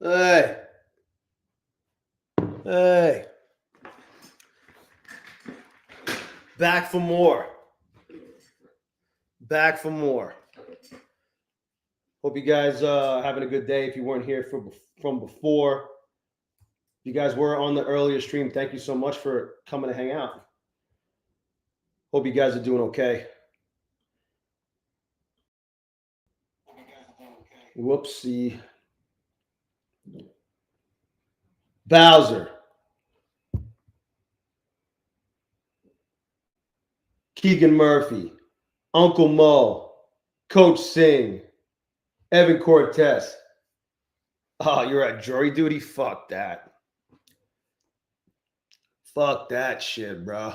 Hey. Hey. Back for more. Back for more. Hope you guys having a good day. If you weren't here from before, if you guys were on the earlier stream, thank you so much for coming to hang out. Hope you guys are doing okay. Whoopsie. Bowser. Keegan Murphy. Uncle Mo. Coach Singh. Evan Cortez. Oh, you're at jury duty? Fuck that. Fuck that shit, bro.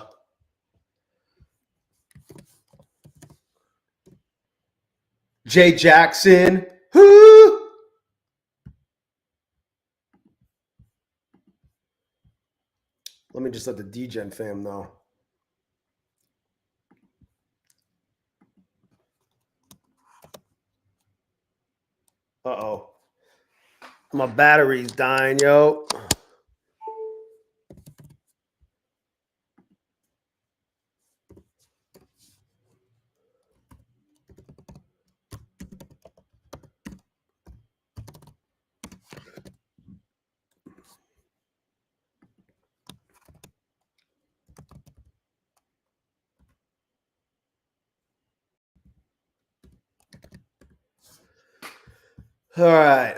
Jay Jackson. Whoo! Let me just let the D-Gen fam know. Uh-oh. My battery's dying, yo. All right.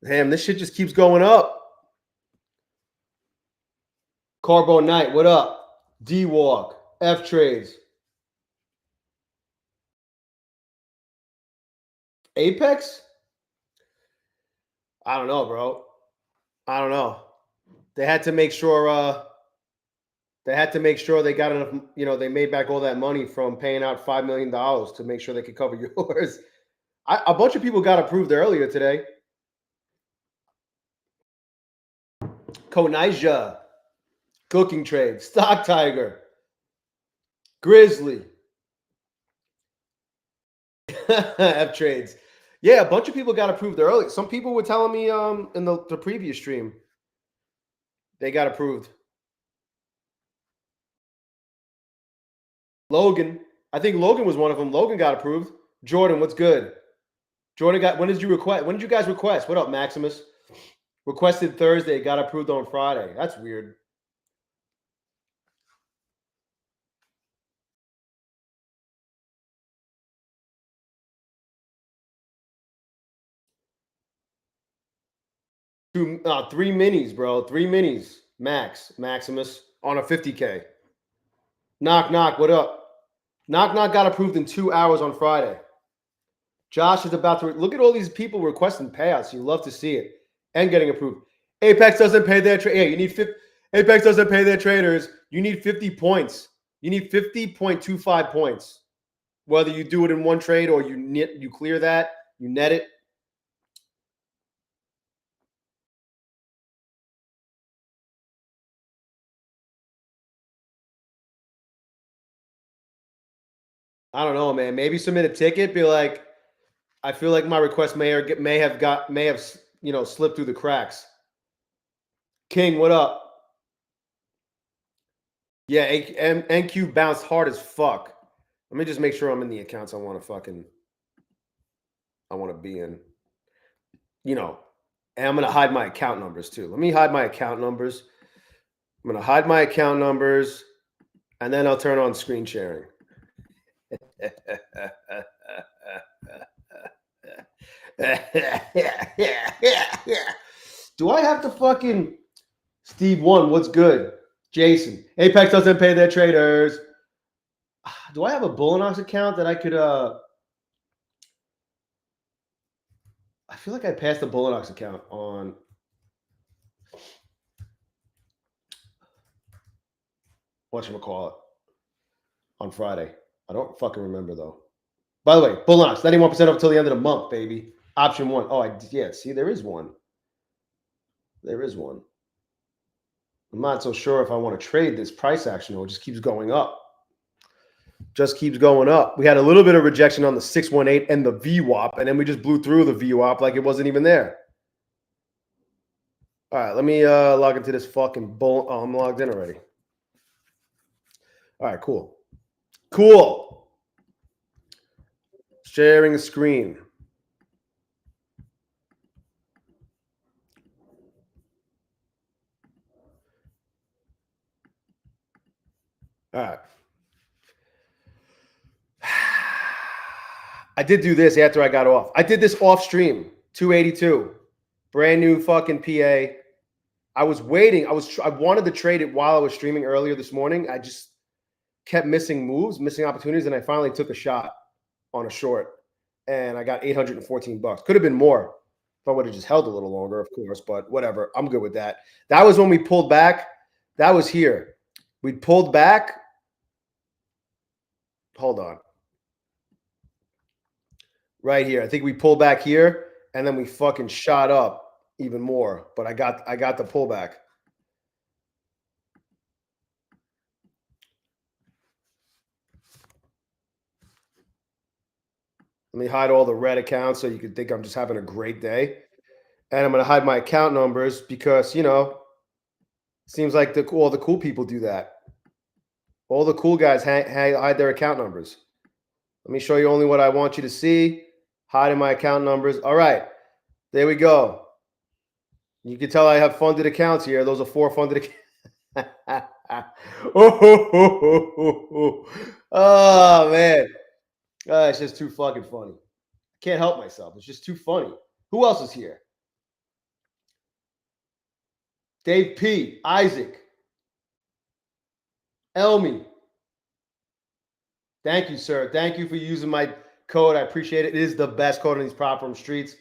Damn, this shit just keeps going up. Carbo Knight, what up? D-Walk, F-Trades. Apex? I don't know, bro. I don't know. They had to make sure they got enough, they made back all that money from paying out $5 million to make sure they could cover yours. A bunch of people got approved earlier today. Konija, Cooking Trade, Stock Tiger, Grizzly, F Trades. Yeah, a bunch of people got approved early. Some people were telling me in the previous stream they got approved. Logan, I think Logan was one of them. Logan got approved. Jordan, what's good? Jordan got. When did you request? When did you guys request? What up, Maximus? Requested Thursday, got approved on Friday. That's weird. Three minis, bro. 3 minis. Maximus on a 50K. Knock, knock. What up? Knock, knock got approved in 2 hours on Friday. Josh is about to look at all these people requesting payouts. You love to see it and getting approved. Apex doesn't pay their trade. Yeah, you need 50. Apex doesn't pay their traders. You need 50 points. You need 50.25 points. Whether you do it in one trade or you clear that, you net it. I don't know, man. Maybe submit a ticket. Be like, I feel like my request may have slipped through the cracks. King, what up? Yeah, NQ bounced hard as fuck. Let me just make sure I'm in the accounts I want to be in. And I'm going to hide my account numbers too. Let me hide my account numbers. I'm going to hide my account numbers, and then I'll turn on screen sharing. Do I have to fucking Steve 1? What's good? Jason, Apex doesn't pay their traders. Do I have a bulenox account that I could I feel like I passed the bulenox account on whatchamacallit on Friday. I don't fucking remember though. By the way, bulenox 91% up until the end of the month, baby. Option 1. Oh, see, there is one. There is one. I'm not so sure if I want to trade this price action, though. It just keeps going up. Just keeps going up. We had a little bit of rejection on the 618 and the VWAP, and then we just blew through the VWAP like it wasn't even there. All right, let me log into this fucking bull. Oh, I'm logged in already. All right, cool. Cool. Sharing screen. All right. I did do this after I got off. I did this off stream. 282. Brand new fucking PA. I was waiting. I wanted to trade it while I was streaming earlier this morning. I just kept missing moves, missing opportunities, and I finally took a shot on a short, and I got 814 bucks. Could have been more if I would have just held a little longer, of course, but whatever. I'm good with that. That was when we pulled back. That was here. We pulled back. Hold on. Right here. I think we pulled back here, and then we fucking shot up even more. But I got the pullback. Let me hide all the red accounts so you can think I'm just having a great day. And I'm going to hide my account numbers because, you know, seems like all the cool people do that. All the cool guys hide their account numbers. Let me show you only what I want you to see. Hiding my account numbers. All right. There we go. You can tell I have funded accounts here. Those are 4 funded accounts. Oh, man. It's just too fucking funny. I can't help myself. It's just too funny. Who else is here? Dave P. Isaac. Elmi. Thank you, sir. Thank you for using my code. I appreciate it. It is the best code on these prop firm streets.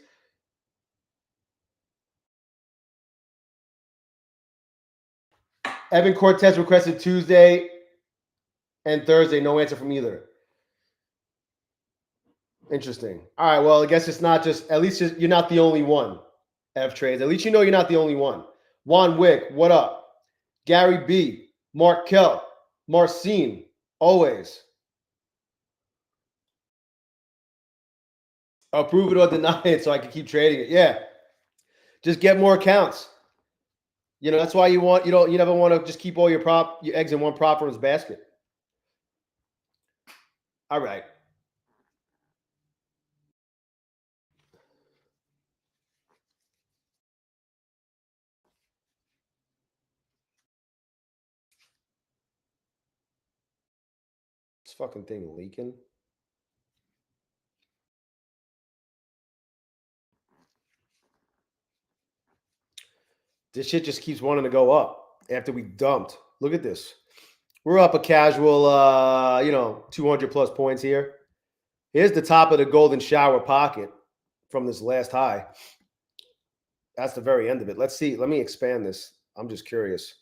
Evan Cortez requested Tuesday and Thursday. No answer from either. Interesting. All right. Well, I guess it's not just, at least you're not the only one, F Trades. At least you know you're not the only one. Juan Wick, what up? Gary B. Mark Kell. Marcine, always. Approve it or deny it so I can keep trading it. Yeah. Just get more accounts. You know, that's why you never want to just keep all your eggs in one prop firm's basket. All right. This fucking thing leaking. This shit just keeps wanting to go up after we dumped. Look at this. We're up a casual, 200 plus points here. Here's the top of the golden shower pocket from this last high. That's the very end of it. Let's see. Let me expand this. I'm just curious.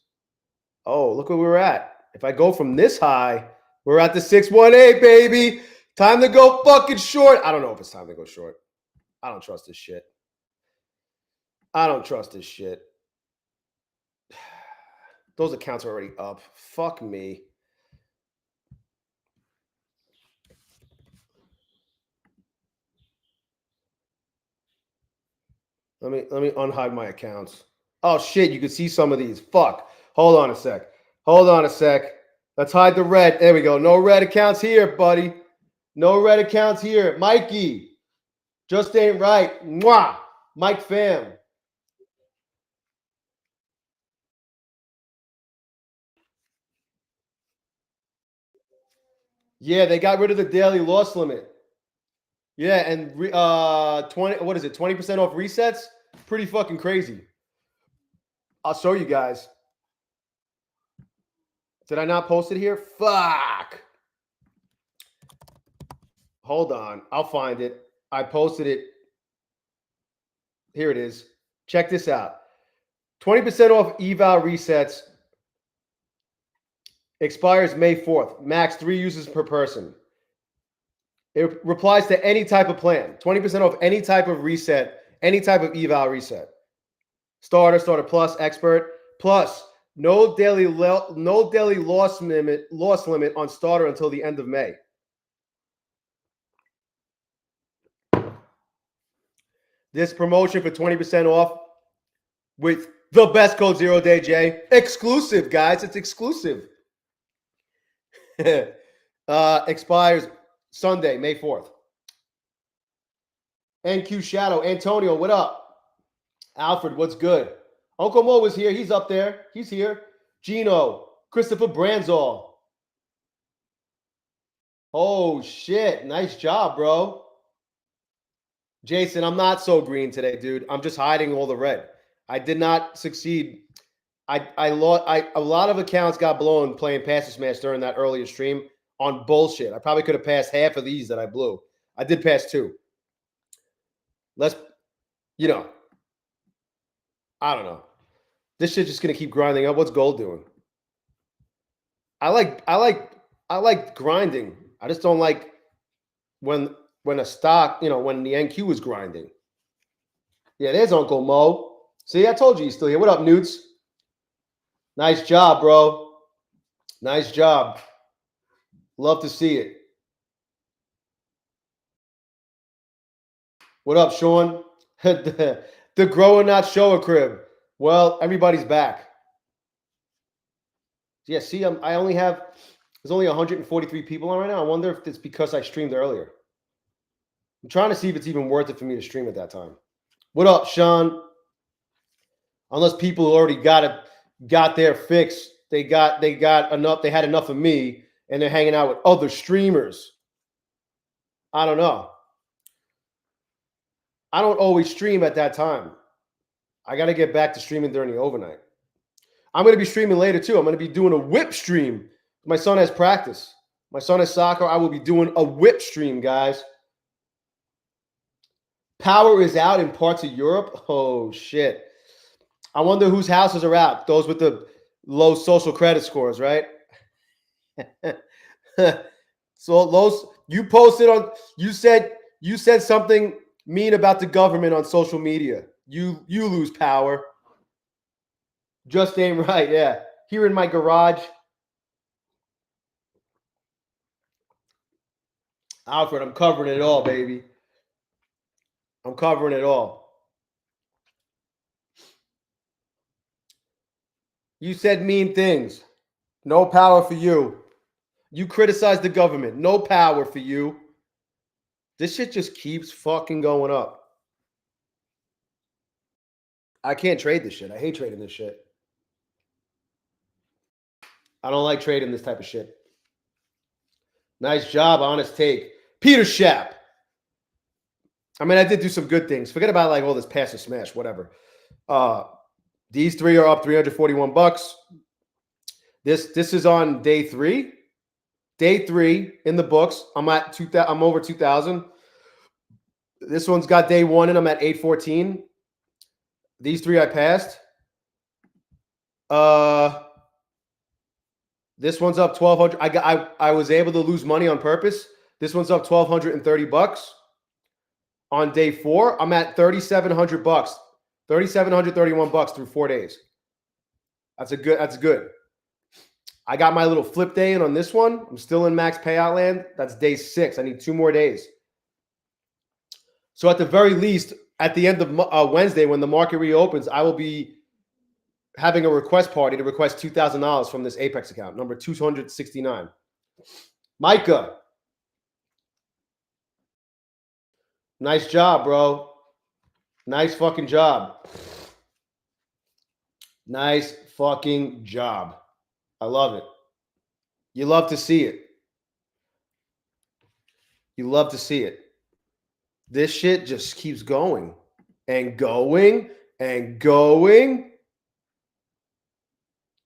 Oh, look where we're at. If I go from this high, we're at the 618, baby. Time to go fucking short. I don't know if it's time to go short. I don't trust this shit. Those accounts are already up. Fuck me. Let me unhide my accounts. Oh shit, you can see some of these. Fuck. Hold on a sec. Let's hide the red. There we go. No red accounts here, buddy. No red accounts here. Mikey. Just ain't right. Mwah. Mike fam. Yeah, they got rid of the daily loss limit. Yeah, and 20 what is it? 20% off resets? Pretty fucking crazy. I'll show you guys. Did I not post it here? Fuck. Hold on. I'll find it. I posted it. Here it is. Check this out. 20% off eval resets expires May 4th. Max 3 uses per person. It applies to any type of plan. 20% off any type of reset, any type of eval reset. Starter plus, expert, plus no daily loss limit on starter until the end of May. This promotion for 20% off with The best code, 0DayJ. Exclusive, guys. It's exclusive. Expires Sunday, May 4th. NQ Shadow. Antonio, what up? Alfred, what's good? Uncle Mo is here. He's up there. He's here. Gino. Christopher Branzall. Oh, shit. Nice job, bro. Jason, I'm not so green today, dude. I'm just hiding all the red. I did not succeed. A lot of accounts got blown playing Passer Smash during that earlier stream on bullshit. I probably could have passed half of these that I blew. I did pass 2. Let's, I don't know. This shit's just gonna keep grinding up. What's gold doing? I like grinding. I just don't like when a stock, when the NQ is grinding. Yeah, there's Uncle Mo. See, I told you he's still here. What up, Newts? Nice job, bro. Nice job. Love to see it. What up, Sean? The grower not shower crib. Well, everybody's back. Yeah, see, there's only 143 people on right now. I wonder if it's because I streamed earlier. I'm trying to see if it's even worth it for me to stream at that time. What up, Sean? Unless people who already got their fix, they got enough, they had enough of me, and they're hanging out with other streamers. I don't know. I don't always stream at that time. I got to get back to streaming during the overnight. I'm going to be streaming later too. I'm going to be doing a whip stream. My son has practice. My son has soccer. I will be doing a whip stream, guys. Power is out in parts of Europe. Oh, shit. I wonder whose houses are out. Those with the low social credit scores, right? So those you posted on, you said something mean about the government on social media. You lose power. Just ain't right. Yeah. Here in my garage. Alfred, I'm covering it all, baby. I'm covering it all. You said mean things. No power for you. You criticize the government. No power for you. This shit just keeps fucking going up. I can't trade this shit. I hate trading this shit. I don't like trading this type of shit. Nice job, honest take. Peter Shapp. I mean, I did do some good things. Forget about like all this Passer Smash, whatever. These 3 are up 341 bucks. This is on day 3. Day 3 in the books. I'm at 2,000. I'm over 2,000. This one's got day 1 and I'm at 814. These 3 I passed. This one's up 1,200. I was able to lose money on purpose. This one's up 1,230 bucks. On day 4, I'm at 3,700 bucks. 3,731 bucks through 4 days. That's good. I got my little flip day in on this one. I'm still in max payout land. That's day 6. I need 2 more days. So at the very least, at the end of Wednesday, when the market reopens, I will be having a request party to request $2,000 from this Apex account, number 269. Micah. Nice job, bro. Nice fucking job. Nice fucking job. I love it. You love to see it. You love to see it. This shit just keeps going and going and going.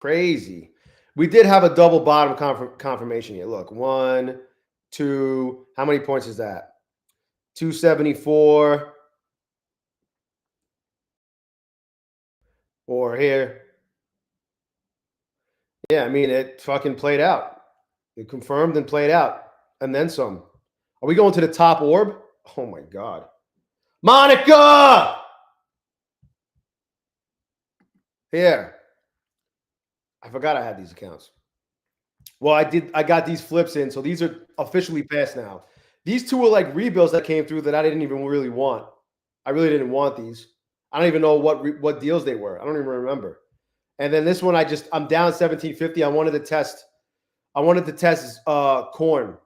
Crazy. We did have a double bottom confirmation here. Look, 1, 2. How many points is that? 274. Or here. Yeah, I mean, it fucking played out. It confirmed and played out. And then some. Are we going to the top orb? Oh, my God. Monica! Here. I forgot I had these accounts. Well, I got these flips in, so these are officially passed now. These 2 were like rebuilds that came through that I didn't even really want. I really didn't want these. I don't even know what deals they were. I don't even remember. And then this one, I'm down 1750. I wanted to test corn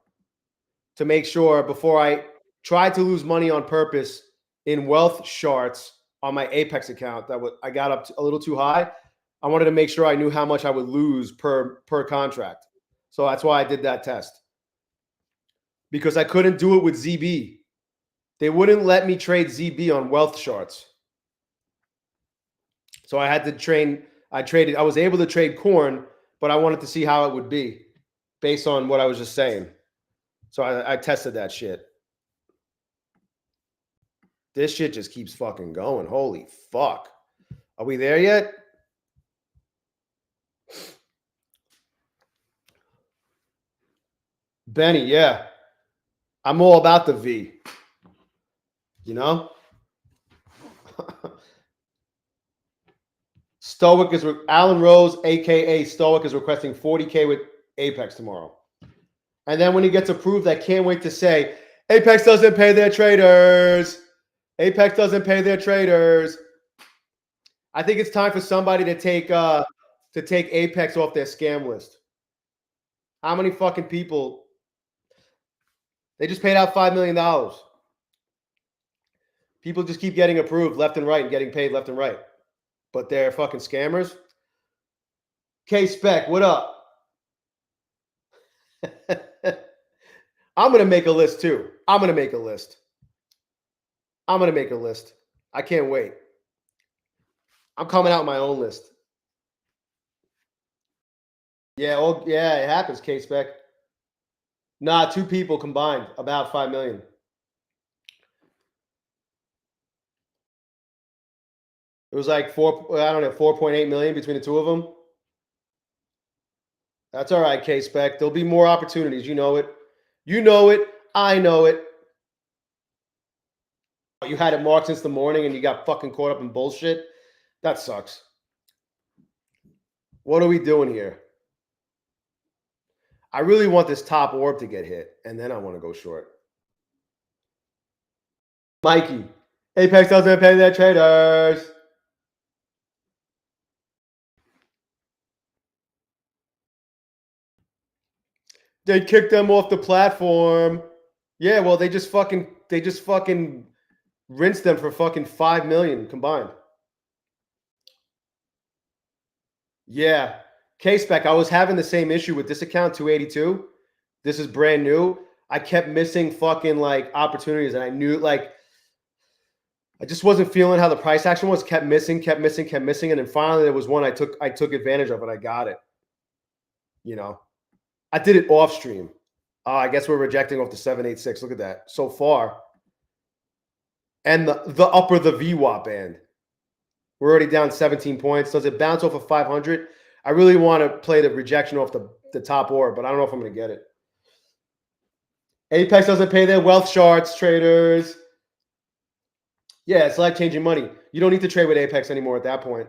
to make sure before I tried to lose money on purpose in wealth charts on my Apex account I got up a little too high. I wanted to make sure I knew how much I would lose per contract. So that's why I did that test. Because I couldn't do it with ZB. They wouldn't let me trade ZB on wealth charts. So I had to train. I was able to trade corn, but I wanted to see how it would be based on what I was just saying. So I tested that shit. This shit just keeps fucking going. Holy fuck. Are we there yet? Benny, yeah. I'm all about the V. You know? Stoic is Alan Rose, aka Stoic, is requesting 40K with Apex tomorrow. And then when he gets approved, I can't wait to say, Apex doesn't pay their traders. Apex doesn't pay their traders. I think it's time for somebody to take Apex off their scam list. How many fucking people? They just paid out $5 million. People just keep getting approved left and right and getting paid left and right. But they're fucking scammers. K-Spec, what up? I'm going to make a list too. I'm going to make a list. I can't wait. I'm coming out with my own list. Yeah, it happens, K-Spec. Nah, 2 people combined, about 5 million. It was like 4.8 million between the two of them. That's all right, K-Spec. There'll be more opportunities. You know it. You know it. I know it. You had it marked since the morning and you got fucking caught up in bullshit. That sucks. What are we doing here? I really want this top orb to get hit, and then I want to go short. Mikey, Apex doesn't pay their traders. They kicked them off the platform. Yeah, well, they just fucking rinsed them for fucking 5 million combined. Yeah. K-Spec, I was having the same issue with this account, 282. This is brand new. I kept missing fucking like opportunities, and I knew like I just wasn't feeling how the price action was. Kept missing, and then finally there was one I took advantage of, and I got it. You know, I did it off stream. I guess we're rejecting off the 786. Look at that so far, and the upper the VWAP band. We're already down 17 points. Does it bounce off of 500? I really want to play the rejection off the top orb, but I don't know if I'm going to get it. Apex doesn't pay their wealth charts, traders. Yeah, it's like changing money. You don't need to trade with Apex anymore at that point.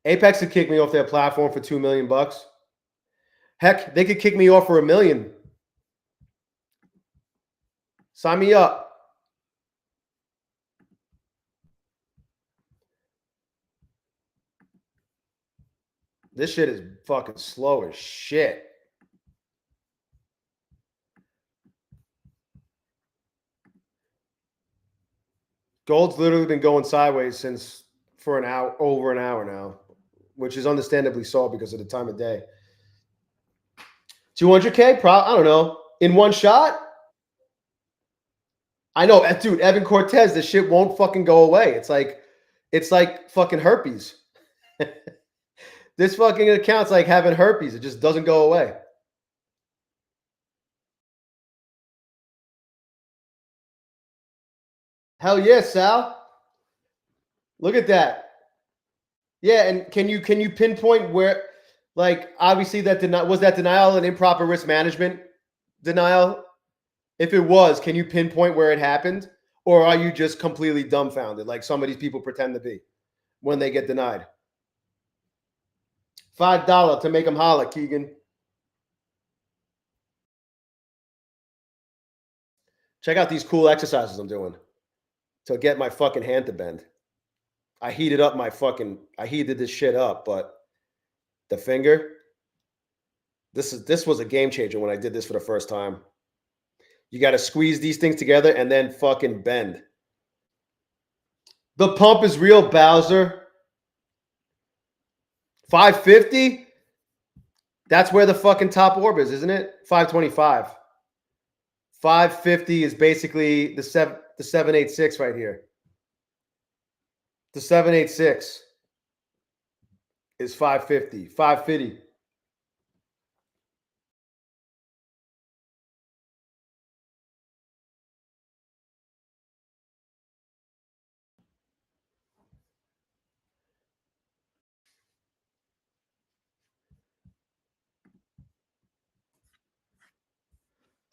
Apex could kick me off their platform for $2 million. Heck, they could kick me off for $1 million. Sign me up. This shit is fucking slow as shit. Gold's literally been going sideways for over an hour now, which is understandably so because of the time of day. 200K? I don't know. In one shot? I know, dude, Evan Cortez, this shit won't fucking go away. It's like fucking herpes. This fucking account's like having herpes. It just doesn't go away. Hell yeah, Sal. Look at that. Yeah, and can you pinpoint where, like, obviously was that denial an improper risk management denial? If it was, can you pinpoint where it happened? Or are you just completely dumbfounded like some of these people pretend to be when they get denied? $5 to make them holler, Keegan. Check out these cool exercises I'm doing to get my fucking hand to bend. I heated this shit up, but the finger, this was a game changer when I did this for the first time. You got to squeeze these things together and then fucking bend. The pump is real, Bowser. 550? That's where the fucking top orb is, isn't it? 525. 550 is basically the 786 right here. The 786 is 550. 550.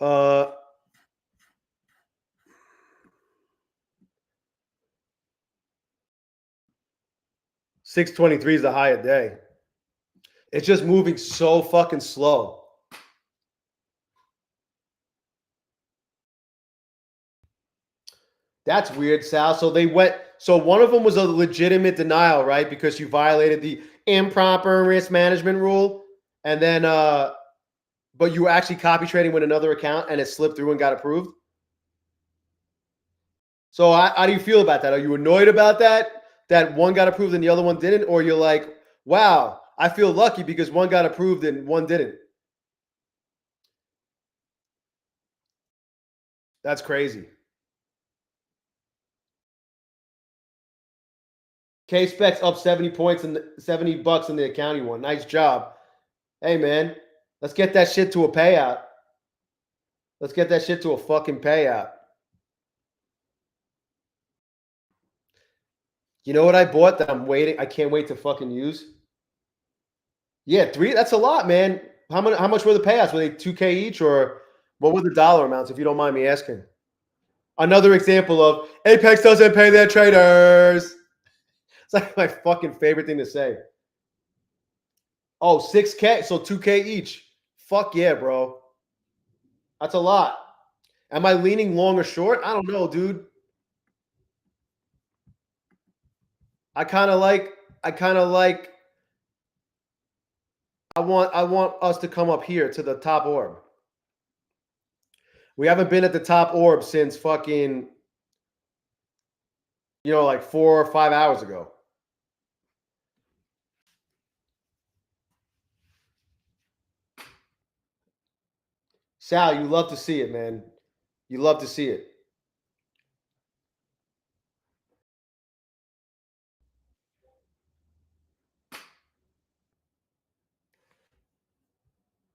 Uh 623 is the high of day. It's just moving so fucking slow. That's weird, Sal. So one of them was a legitimate denial, right? Because you violated the improper risk management rule. And then but you were actually copy trading with another account and it slipped through and got approved. So how do you feel about that? Are you annoyed about that? That one got approved and the other one didn't? Or you're like, wow, I feel lucky because one got approved and one didn't. That's crazy. K-Specs up 70 points and $70 in the accounting one. Nice job. Hey, man, let's get that shit to a payout. Let's get that shit to a fucking payout. You know what I bought that I'm waiting? I can't wait to fucking use. Yeah, 3. That's a lot, man. How much were the payouts? Were they 2K each, or what were the dollar amounts, if you don't mind me asking? Another example of Apex doesn't pay their traders. It's like my fucking favorite thing to say. Oh, 6K, so 2K each. Fuck yeah, bro. That's a lot. Am I leaning long or short? I don't know, dude. I want us to come up here to the top orb. We haven't been at the top orb since fucking, like 4 or 5 hours ago. Sal, you love to see it, man. You love to see it.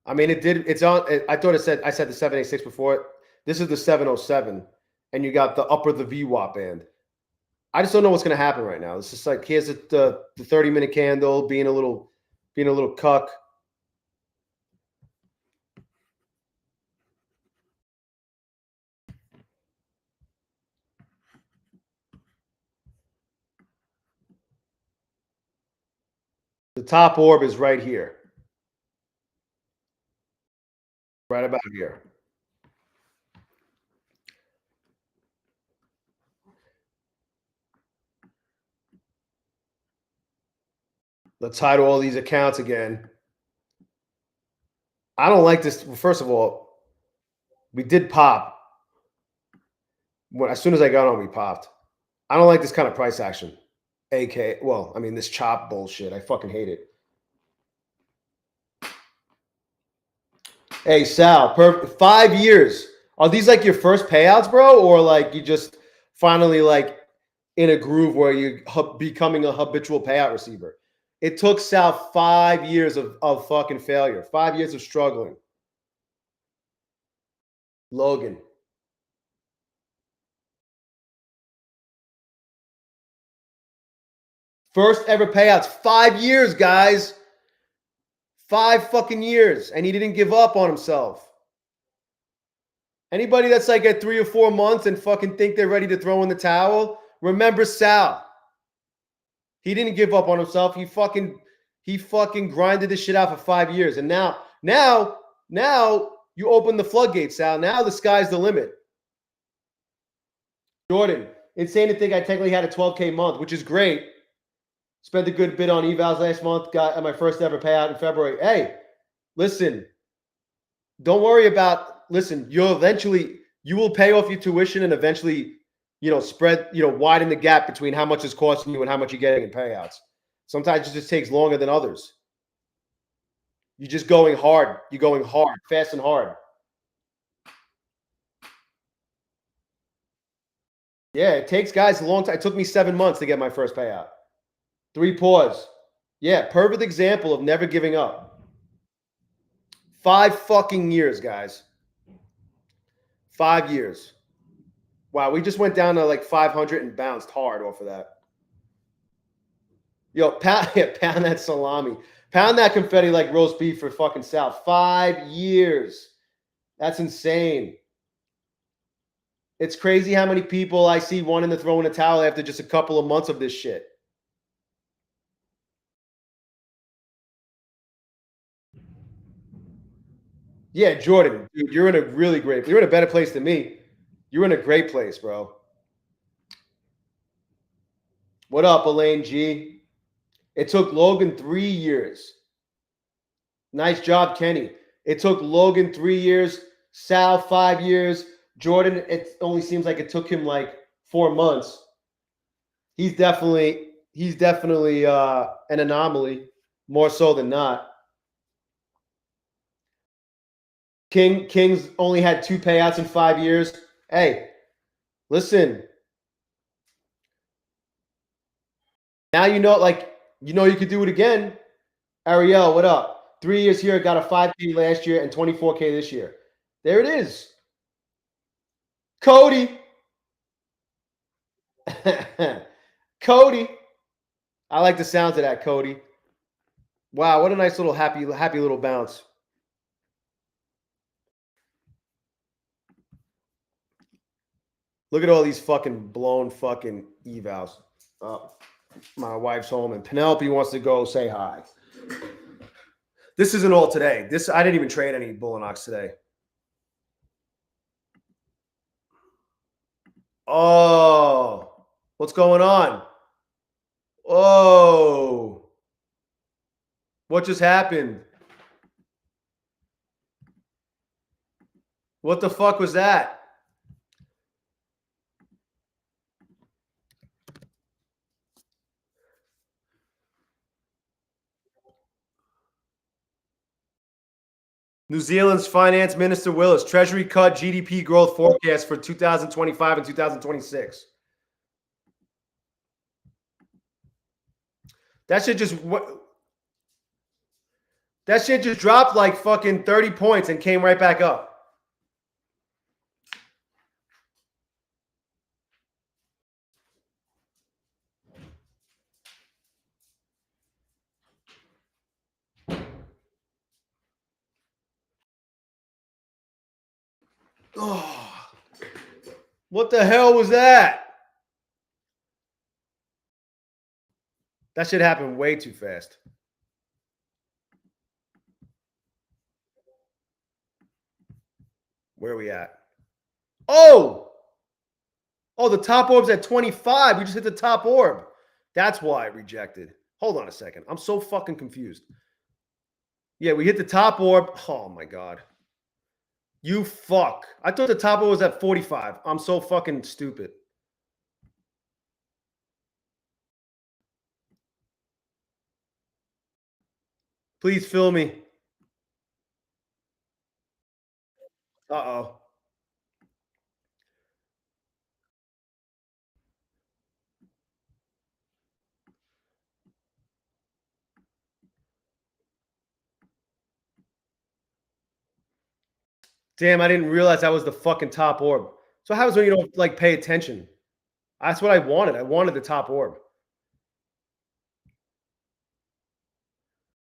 I mean, it's on. I said the 786 before. This is the 707, and you got the upper the VWAP band. I just don't know what's going to happen right now. It's just like, here's the 30-minute candle being a little cuck. The top orb is right here. Right about here. Let's hide all these accounts again. I don't like this. First of all, we did pop. As soon as I got on, we popped. I don't like this kind of price action. This chop bullshit. I fucking hate it. Hey, Sal, 5 years. Are these like your first payouts, bro? Or like you just finally like in a groove where you're becoming a habitual payout receiver? It took Sal 5 years of fucking failure. 5 years of struggling. Logan. First ever payouts. 5 years, guys. 5 fucking years. And he didn't give up on himself. Anybody that's like at 3 or 4 months and fucking think they're ready to throw in the towel, remember Sal. He didn't give up on himself. He fucking grinded this shit out for 5 years. And now you open the floodgates, Sal. Now the sky's the limit. Jordan, insane to think I technically had a 12K month, which is great. Spent a good bit on evals last month. Got my first ever payout in February. Hey, listen, don't worry about, listen, you will pay off your tuition and eventually, spread, widen the gap between how much it's costing you and how much you're getting in payouts. Sometimes it just takes longer than others. You're just going hard. You're going hard, fast and hard. Yeah, it takes guys a long time. It took me 7 months to get my first payout. 3 pause. Yeah, perfect example of never giving up. 5 fucking years, guys. 5 years. Wow, we just went down to like 500 and bounced hard off of that. Yo, pound that salami. Pound that confetti like roast beef for fucking Sal. 5 years. That's insane. It's crazy how many people I see wanting to throw in a towel after just a couple of months of this shit. Yeah, Jordan, dude, you're in a better place than me. You're in a great place, bro. What up, Elaine G? It took Logan 3 years. Nice job, Kenny. It took Logan 3 years, Sal 5 years, Jordan, it only seems like it took him like 4 months. He's definitely an anomaly, more so than not. King's only had 2 payouts in 5 years. Hey, listen. Now you could do it again. Ariel, what up? 3 years here, got a 5K last year and 24K this year. There it is. Cody. Cody. I like the sounds of that, Cody. Wow, what a nice little happy little bounce. Look at all these fucking blown fucking evals. Oh, my wife's home and Penelope wants to go say hi. This isn't all today. I didn't even trade any bulenox today. Oh, what's going on? Oh, what just happened? What the fuck was that? New Zealand's Finance Minister Willis, Treasury cut GDP growth forecast for 2025 and 2026. That shit just dropped like fucking 30 points and came right back up. Oh, what the hell was that? That shit happened way too fast. Where are we at? Oh, the top orb's at 25. We just hit the top orb. That's why it rejected. Hold on a second. I'm so fucking confused. Yeah, we hit the top orb. Oh my God. You fuck. I thought the top orb was at 45. I'm so fucking stupid. Please fill me. Uh-oh. Damn, I didn't realize that was the fucking top orb. So how happens when you don't like pay attention? That's what I wanted. I wanted the top orb.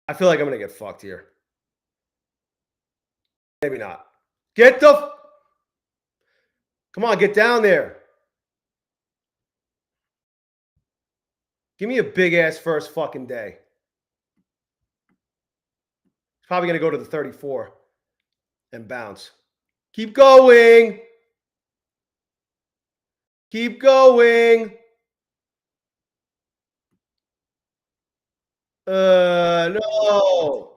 I feel like I'm gonna get fucked here. Maybe not. Come on, get down there. Give me a big ass first fucking day. It's probably gonna go to the 34 and bounce. Keep going. Keep going. No.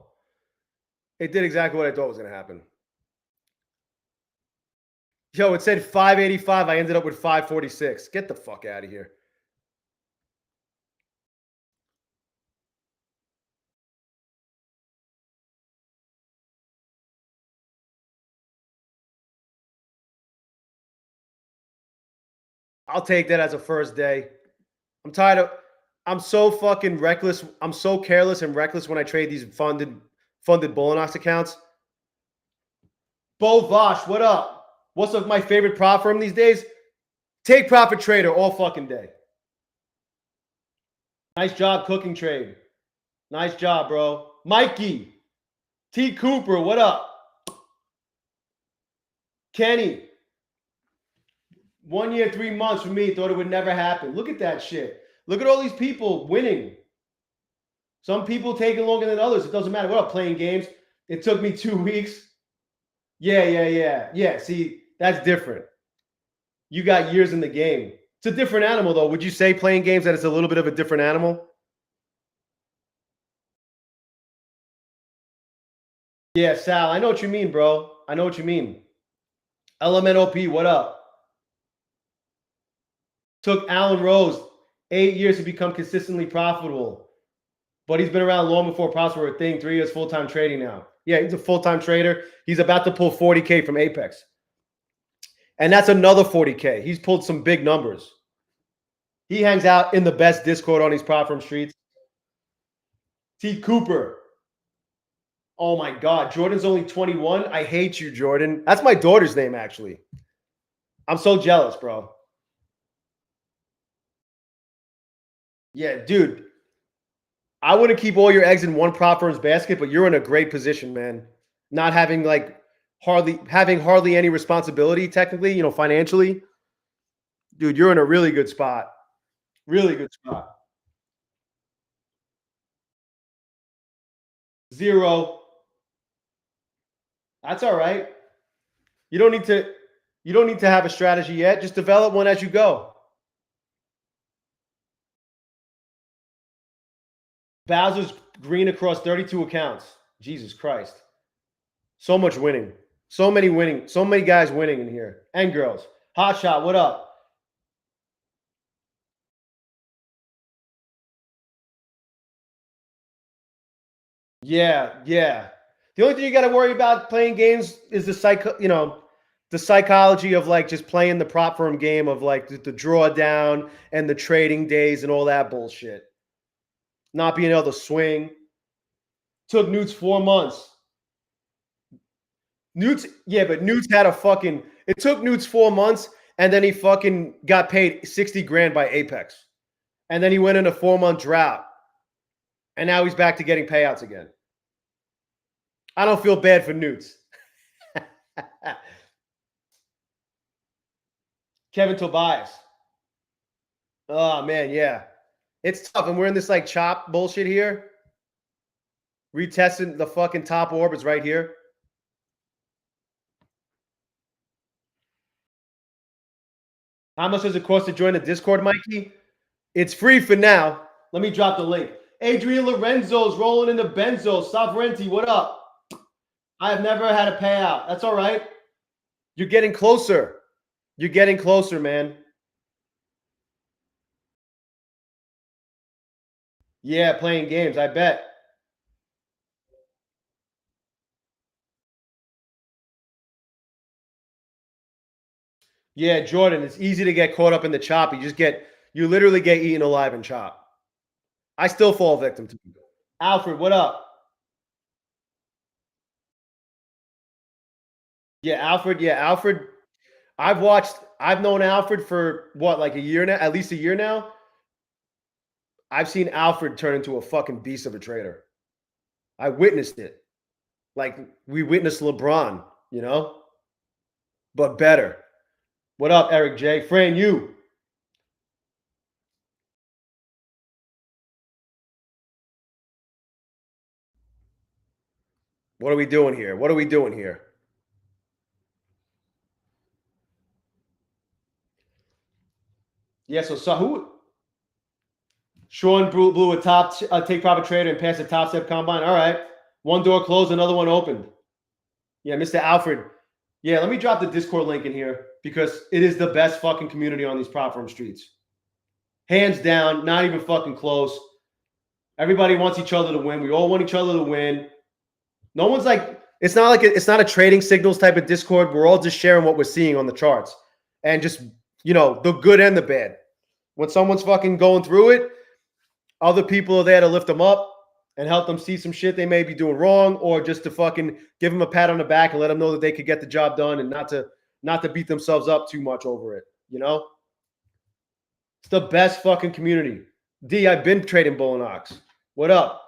It did exactly what I thought was going to happen. Yo, it said 585. I ended up with 546. Get the fuck out of here. I'll take that as a first day. I'm tired of. I'm so fucking reckless. I'm so careless and reckless when I trade these funded bulenox accounts. Bo Vosh, what up? What's my favorite prop firm these days? Take Profit Trader all fucking day. Nice job cooking trade. Nice job, bro. Mikey. T. Cooper, what up? Kenny. 1 year, 3 months for me. Thought it would never happen. Look at that shit. Look at all these people winning. Some people taking longer than others. It doesn't matter. What up, playing games? It took me 2 weeks. Yeah. See, that's different. You got years in the game. It's a different animal, though. Would you say playing games that it's a little bit of a different animal? Yeah, Sal. I know what you mean, bro. I know what you mean. LMNOP, what up? Took Alan Rose 8 years to become consistently profitable. But he's been around long before props were a thing. 3 years full-time trading now. Yeah, he's a full-time trader. He's about to pull 40K from Apex. And that's another 40K. He's pulled some big numbers. He hangs out in the best Discord on these prop firm streets. T. Cooper. Oh my God. Jordan's only 21. I hate you, Jordan. That's my daughter's name, actually. I'm so jealous, bro. Yeah, dude. I wouldn't keep all your eggs in one prop firm's basket, but you're in a great position, man. Not having hardly any responsibility, technically, financially. Dude, you're in a really good spot. Really good spot. 0. That's all right. You don't need to have a strategy yet. Just develop one as you go. Bowser's green across 32 accounts. Jesus Christ. So much winning. So many winning. So many guys winning in here. And girls. Hot shot, what up? Yeah. The only thing you got to worry about playing games is the psychology of just playing the prop firm game of the drawdown and the trading days and all that bullshit. Not being able to swing. Took Newt's 4 months. But Newt's had it took Newt's 4 months, and then he fucking got paid 60 grand by Apex. And then he went in a 4-month drought. And now he's back to getting payouts again. I don't feel bad for Newt's. Kevin Tobias. Oh, man, yeah. It's tough. And we're in this chop bullshit here. Retesting the fucking top orbits right here. How much does it cost to join the Discord, Mikey? It's free for now. Let me drop the link. Adrian Lorenzo's rolling into Benzo. Sovereignty, what up? I have never had a payout. That's all right. You're getting closer. You're getting closer, man. Yeah, playing games, I bet. Yeah, Jordan, it's easy to get caught up in the chop. You literally get eaten alive in chop. I still fall victim to it. Alfred, what up? Yeah, Alfred. I've known Alfred for what, a year now, at least a year now. I've seen Alfred turn into a fucking beast of a trader. I witnessed it. We witnessed LeBron, but better. What up, Eric J? Fran, you. What are we doing here? Yeah, so who? Sean blew a top take profit trader and passed a top step combine. All right. One door closed, another one opened. Yeah, Mr. Alfred. Yeah, let me drop the Discord link in here because it is the best fucking community on these prop firm streets. Hands down, not even fucking close. Everybody wants each other to win. We all want each other to win. No one's like, it's not a trading signals type of Discord. We're all just sharing what we're seeing on the charts and just, the good and the bad. When someone's fucking going through it, other people are there to lift them up and help them see some shit they may be doing wrong, or just to fucking give them a pat on the back and let them know that they could get the job done and not to beat themselves up too much over it. It's the best fucking community. D, I've been trading bulenox. What up?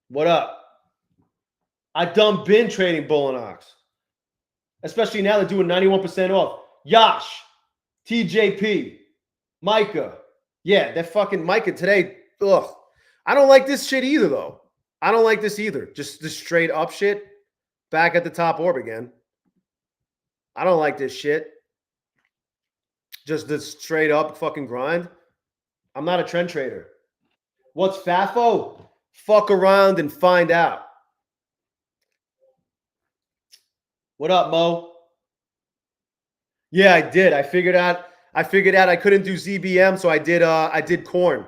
What up? I done been trading bulenox. Especially now they're doing 91% off. Yash, TJP, Micah. Yeah, that fucking Micah today. Ugh. I don't like this shit either, though. I don't like this either. Just the straight up shit. Back at the top orb again. I don't like this shit. Just the straight up fucking grind. I'm not a trend trader. What's FAFO? Fuck around and find out. What up, Mo? Yeah, I did. I figured out I couldn't do ZBM, so I did corn.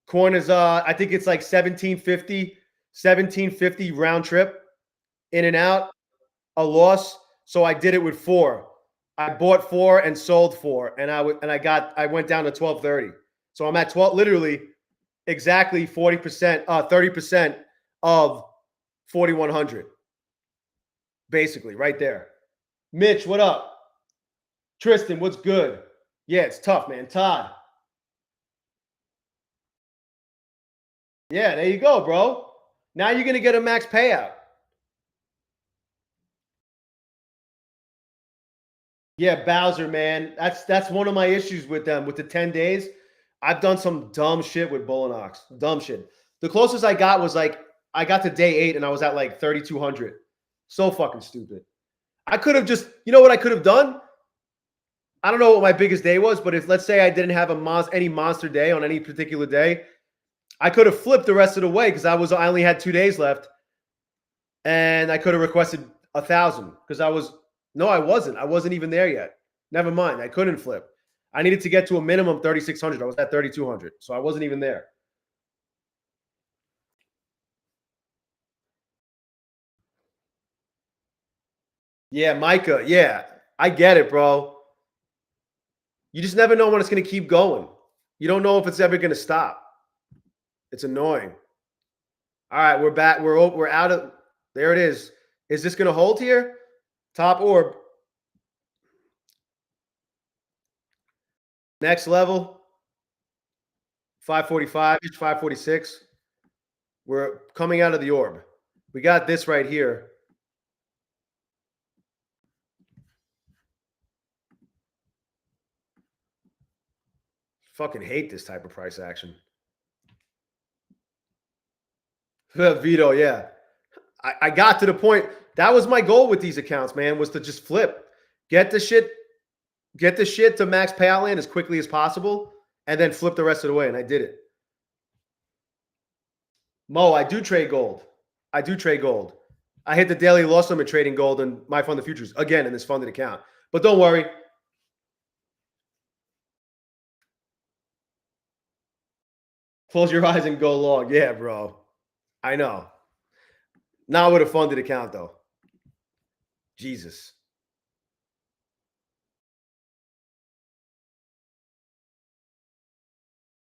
Corn is I think it's like 1750 round trip in and out, a loss. So I did it with 4. I bought 4 and sold 4, and I went down to 1230. So I'm at 12, literally exactly 40%, 30% of 4100. Basically, right there. Mitch, what up? Tristan, what's good? Yeah, it's tough, man. Todd. Yeah, there you go, bro. Now you're going to get a max payout. Yeah, Bowser, man. That's one of my issues with them. With the 10 days, I've done some dumb shit with bulenox. Dumb shit. The closest I got was like, I got to day 8 and I was at like 3,200. So fucking stupid. I could have just, you know what I could have done? I don't know what my biggest day was, but if, let's say, I didn't have any monster day on any particular day, I could have flipped the rest of the way because I only had 2 days left, and I could have requested 1,000 because I wasn't even there yet. Never mind, I couldn't flip. I needed to get to a minimum 3,600. I was at 3,200, so I wasn't even there. Yeah, Micah. Yeah, I get it, bro. You just never know when it's going to keep going. You don't know if it's ever going to stop. It's annoying. All right, we're back. We're out of. There it is. Is this going to hold here? Top orb. Next level. 545, 546. We're coming out of the orb. We got this right here. Fucking hate this type of price action. Vito, yeah. I got to the point. That was my goal with these accounts, man, was to just flip. Get the shit to max payout land as quickly as possible, and then flip the rest of the way. And I did it. Mo, I do trade gold. I hit the daily loss limit trading gold in my funded futures again in this funded account. But don't worry. Close your eyes and go long. Yeah, bro. I know. Not with a funded account, though. Jesus.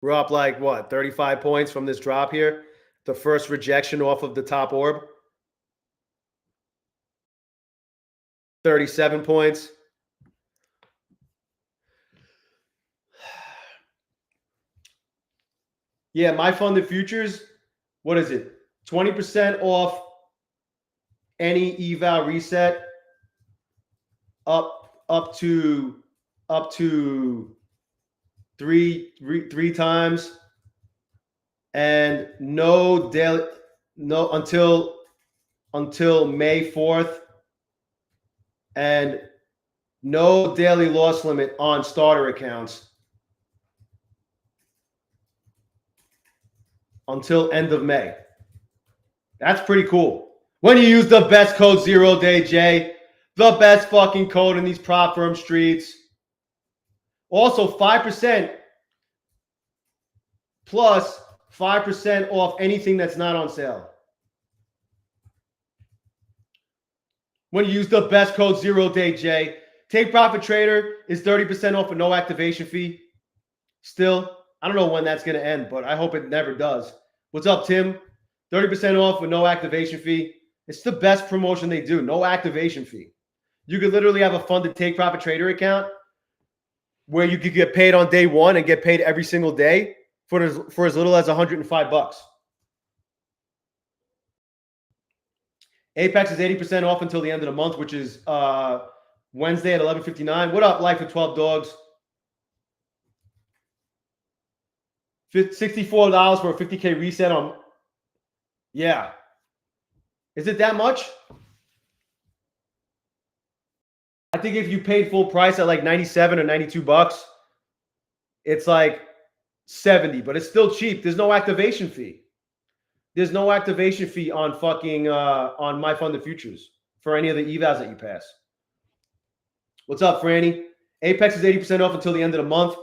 We're up like, what, 35 points from this drop here? The first rejection off of the top orb. 37 points. Yeah, my funded futures, what is it? 20% off any eval reset up to three times, and no daily, no until May 4th, and No daily loss limit on starter accounts until end of May. That's pretty cool. When you use the best code ZERODAYJay, the best fucking code in these prop firm streets. Also, 5% plus 5% off anything that's not on sale. When you use the best code ZERODAYJay, Take Profit Trader is 30% off with no activation fee. Still, I don't know when that's going to end, but I hope it never does. What's up, Tim? 30% off with no activation fee. It's the best promotion they do. No activation fee. You could literally have a funded Take Profit Trader account where you could get paid on day one and get paid every single day for as little as $105. Apex is 80% off until the end of the month, which is Wednesday at 11:59. What up, Life of 12 Dogs? $64 for a 50K reset on. Yeah. Is it that much? I think if you paid full price at like 97 or 92 bucks, it's like 70, but it's still cheap. There's no activation fee. There's no activation fee on fucking on My Funded Futures for any of the evals that you pass. What's up, Franny? Apex is 80% off until the end of the month.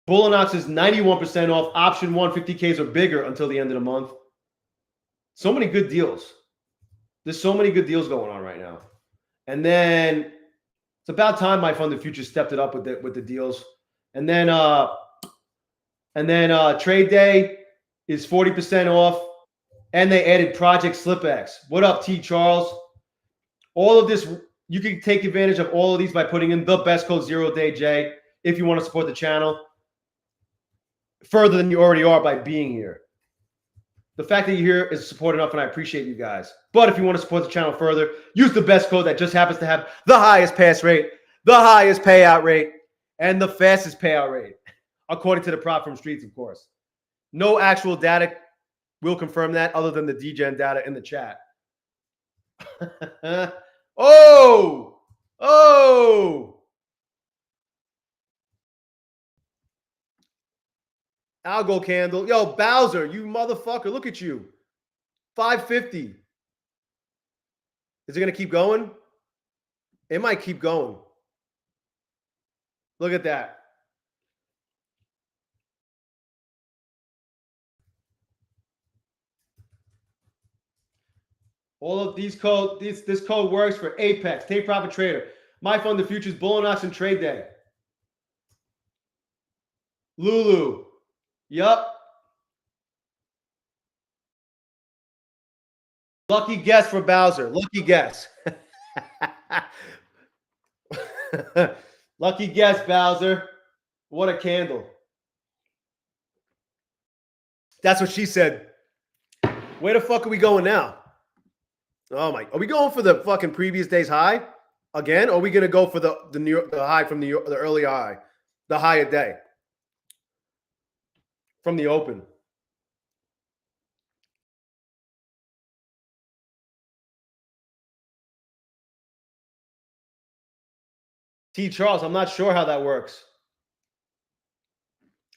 Bulenox is 91% off. Option 1, 50Ks or bigger until the end of the month. So many good deals. There's so many good deals going on right now. And then it's about time My Funded Futures stepped it up with the deals. And then Trade Day is 40% off. And they added Project SlipX. What up, T. Charles? All of this, you can take advantage of all of these by putting in the best code ZERODAYJay if you want to support the channel further than you already are by being here. The fact that you're here is support enough, and I appreciate you guys. But if you want to support the channel further, use the best code that just happens to have the highest pass rate, the highest payout rate, and the fastest payout rate, according to the prop from streets, of course. No actual data will confirm that other than the DGen data in the chat. Oh! Algo candle. Yo, Bowser, you motherfucker. Look at you. 550. Is it going to keep going? It might keep going. Look at that. All of these code, this code works for Apex, Take Profit Trader, My Funded Futures, Bulenox, and Trade Day. Lulu. Yup. Lucky guess for Bowser. Lucky guess. Lucky guess, Bowser. What a candle. That's what she said. Where the fuck are we going now? Oh my! Are we going for the fucking previous day's high again? Or are we gonna go for the high from the early high, the higher day from the open? T. Charles, I'm not sure how that works.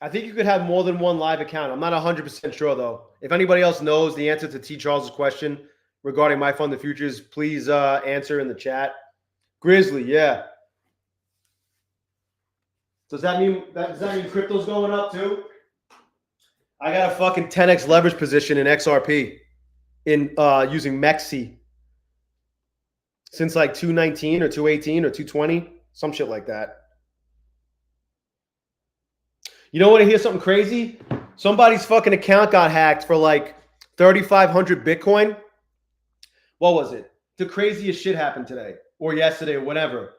I think you could have more than one live account. I'm not 100% sure though. If anybody else knows the answer to T. Charles's question regarding My Funded Futures, please answer in the chat. Grizzly, yeah. Does that mean crypto's going up too? I got a fucking 10x leverage position in XRP in using MEXC since like 219 or 218 or 220, some shit like that. You don't want to hear something crazy? Somebody's fucking account got hacked for like 3,500 Bitcoin. What was it? The craziest shit happened today or yesterday or whatever.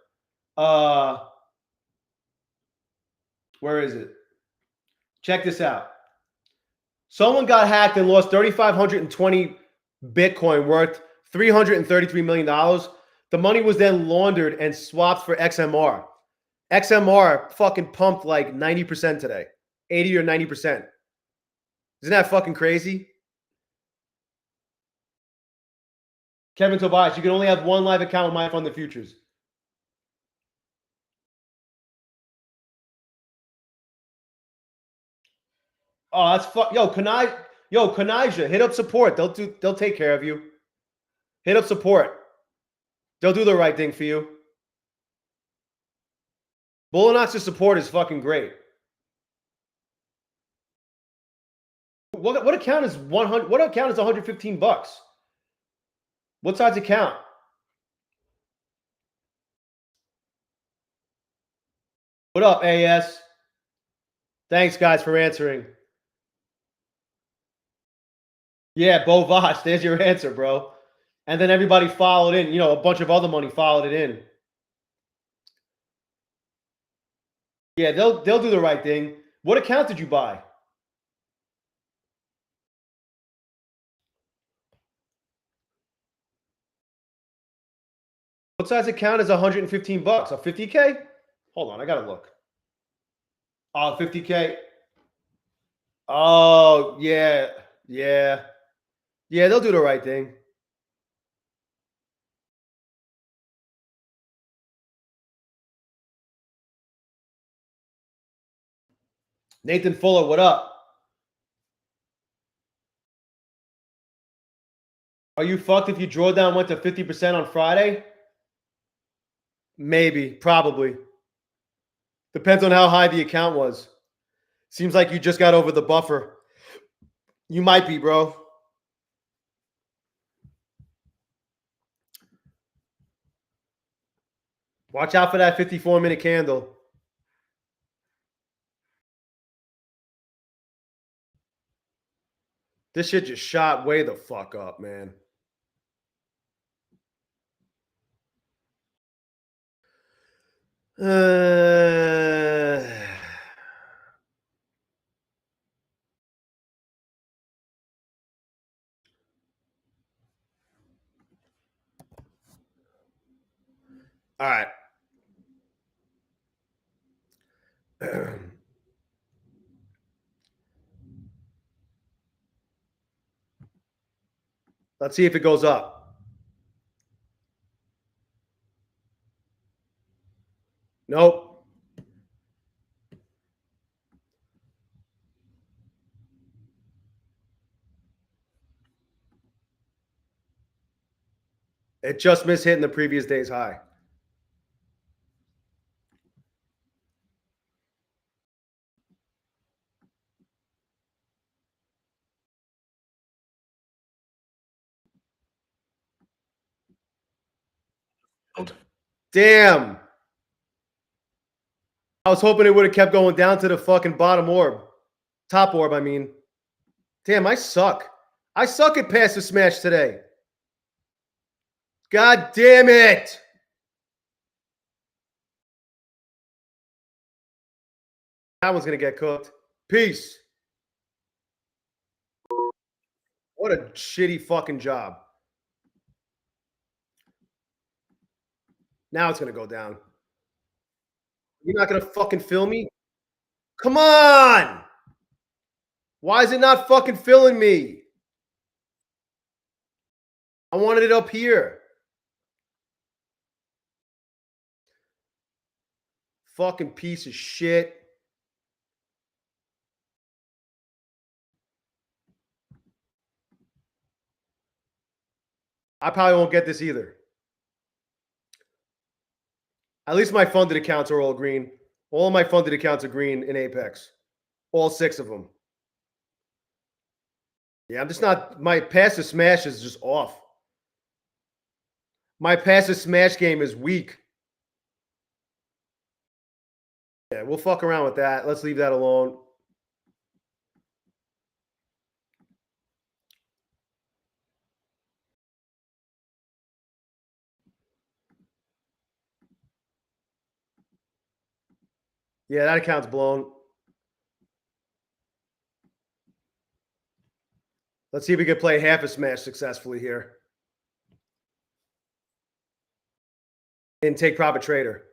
Where is it? Check this out. Someone got hacked and lost 3,520 Bitcoin worth $333 million. The money was then laundered and swapped for XMR. XMR fucking pumped like 90% today. 80 or 90%. Isn't that fucking crazy? Kevin Tobias, you can only have one live account with My Fund the Futures. Oh, that's fuck. Yo, Kanija, hit up support. They'll take care of you. Hit up support. They'll do the right thing for you. Bulenox's support is fucking great. What account is 100? What account is 115 bucks? What size account? What up, AS? Thanks, guys, for answering. Yeah, Bo Vosh, there's your answer, bro. And then everybody followed in. You know, a bunch of other money followed it in. Yeah, they'll do the right thing. What account did you buy? What size account is 115 bucks? A 50K? Hold on, I gotta look. Oh, 50K. Oh, yeah. Yeah. Yeah, they'll do the right thing. Nathan Fuller, what up? Are you fucked if you drawdown went to 50% on Friday? Maybe, probably. Depends on how high the account was. Seems like you just got over the buffer. You might be, bro. Watch out for that 54-minute candle. This shit just shot way the fuck up, man. All right. Let's see if it goes up. Nope. It just missed hitting the previous day's high. Damn. I was hoping it would have kept going down to the fucking bottom orb. Top orb, I mean. Damn, I suck. I suck at passive smash today. God damn it. That one's going to get cooked. Peace. What a shitty fucking job. Now it's going to go down. You're not going to fucking fill me? Come on. Why is it not fucking filling me? I wanted it up here. Fucking piece of shit. I probably won't get this either. At least my funded accounts are all green. All of my funded accounts are green in Apex. All 6 of them. Yeah, I'm just not. My passive smash is just off. My passive smash game is weak. Yeah, we'll fuck around with that. Let's leave that alone. Yeah, that account's blown. Let's see if we can play half a smash successfully here. And take profit trader.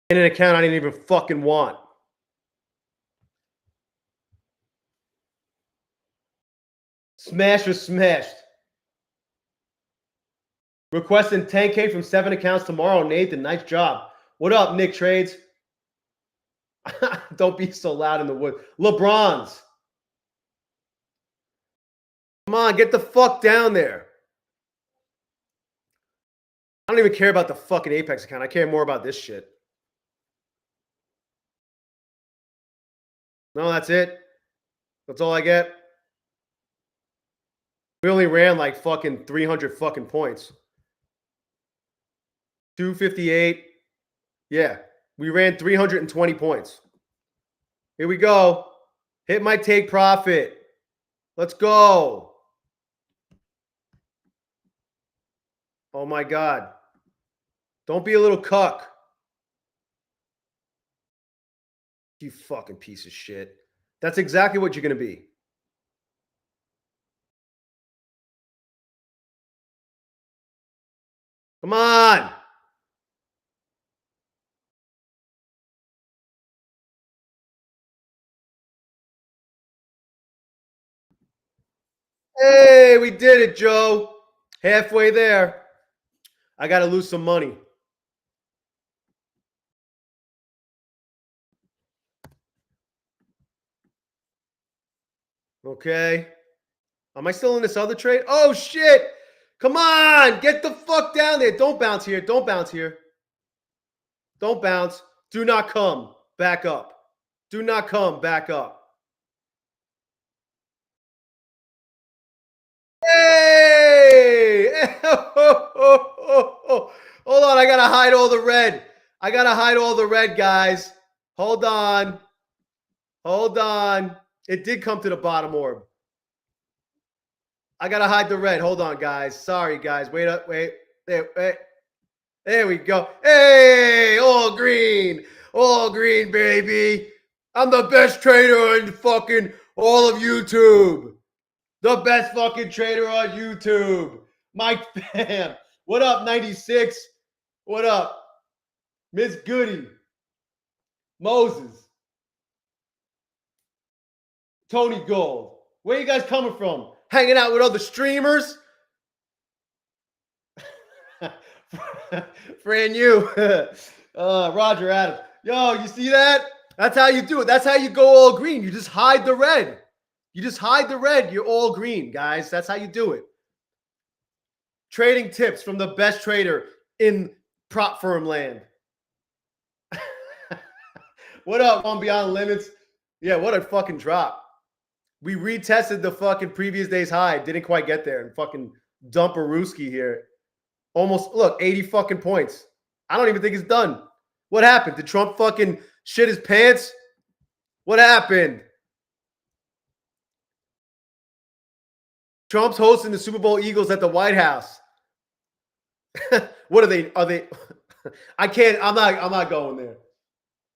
in an account I didn't even fucking want. Smash or smashed. Requesting 10K from 7 accounts tomorrow, Nathan. Nice job. What up, Nick Trades? Don't be so loud in the wood. LeBron's. Come on, get the fuck down there. I don't even care about the fucking Apex account. I care more about this shit. No, that's it. That's all I get. We only ran like fucking 300 fucking points. 258. Yeah, we ran 320 points. Here we go. Hit my take profit. Let's go. Oh my God. Don't be a little cuck. You fucking piece of shit. That's exactly what you're going to be. Come on. Hey, we did it, Joe. Halfway there. I got to lose some money. Okay. Am I still in this other trade? Oh, shit. Come on. Get the fuck down there. Don't bounce here. Don't bounce here. Don't bounce. Do not come back up. Do not come back up. Hey! Hold on. I got to hide all the red. I got to hide all the red, guys. Hold on. Hold on. It did come to the bottom orb. I got to hide the red. Hold on, guys. Sorry, guys. Wait up. Wait. There, wait. There we go. Hey, all green. All green, baby. I'm the best trader in fucking all of YouTube. The best fucking trader on YouTube. Mike Fam. What up, 96? What up? Miss Goody. Moses. Tony Gold. Where you guys coming from? Hanging out with other streamers? Fran you. Roger Adams. Yo, you see that? That's how you do it. That's how you go all green. You just hide the red. You just hide the red. You're all green, guys. That's how you do it. Trading tips from the best trader in prop firm land. What up, One Beyond Limits? Yeah, what a fucking drop. We retested the fucking previous day's high. Didn't quite get there. And fucking dump a Ruski here. Almost, look, 80 fucking points. I don't even think it's done. What happened? Did Trump fucking shit his pants? What happened? Trump's hosting the Super Bowl Eagles at the White House. What are they? Are they? I can't. I'm not going there.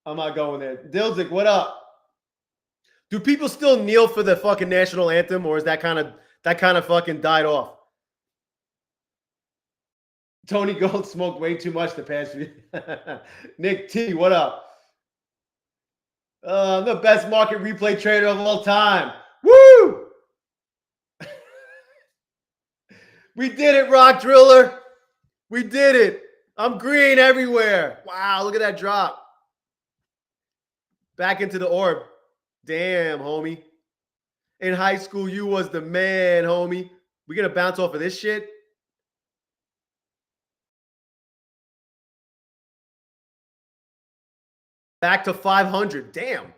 I'm not going there. Dilzik, what up? Do people still kneel for the fucking national anthem, or is that kind of fucking died off? Tony Gold smoked way too much the past few. Nick T, what up? I'm the best market replay trader of all time. Woo! We did it, Rock Driller. We did it. I'm green everywhere. Wow, look at that drop. Back into the orb. Damn, homie. In high school, you was the man, homie. We gonna bounce off of this shit? Back to 500. Damn.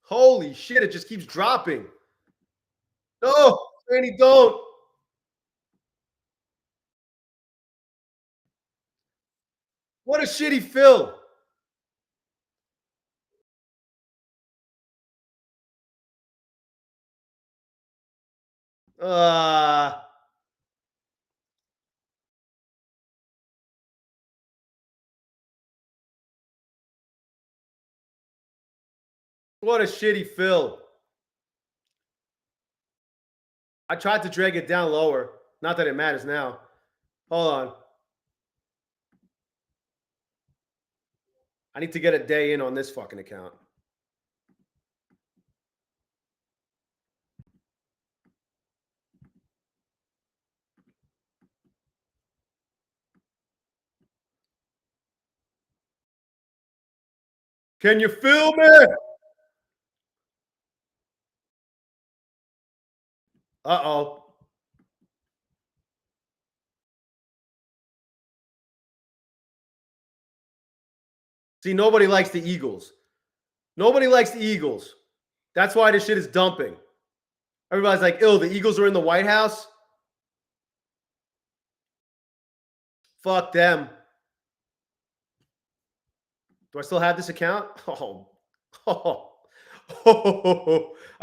Holy shit, it just keeps dropping. No, Randy, don't. What a shitty fill. What a shitty fill. I tried to drag it down lower. Not that it matters now. Hold on. I need to get a day in on this fucking account. Can you feel me? Uh-oh. See, nobody likes the Eagles. Nobody likes the Eagles. That's why this shit is dumping. Everybody's like, ill, the Eagles are in the White House? Fuck them. Do I still have this account? I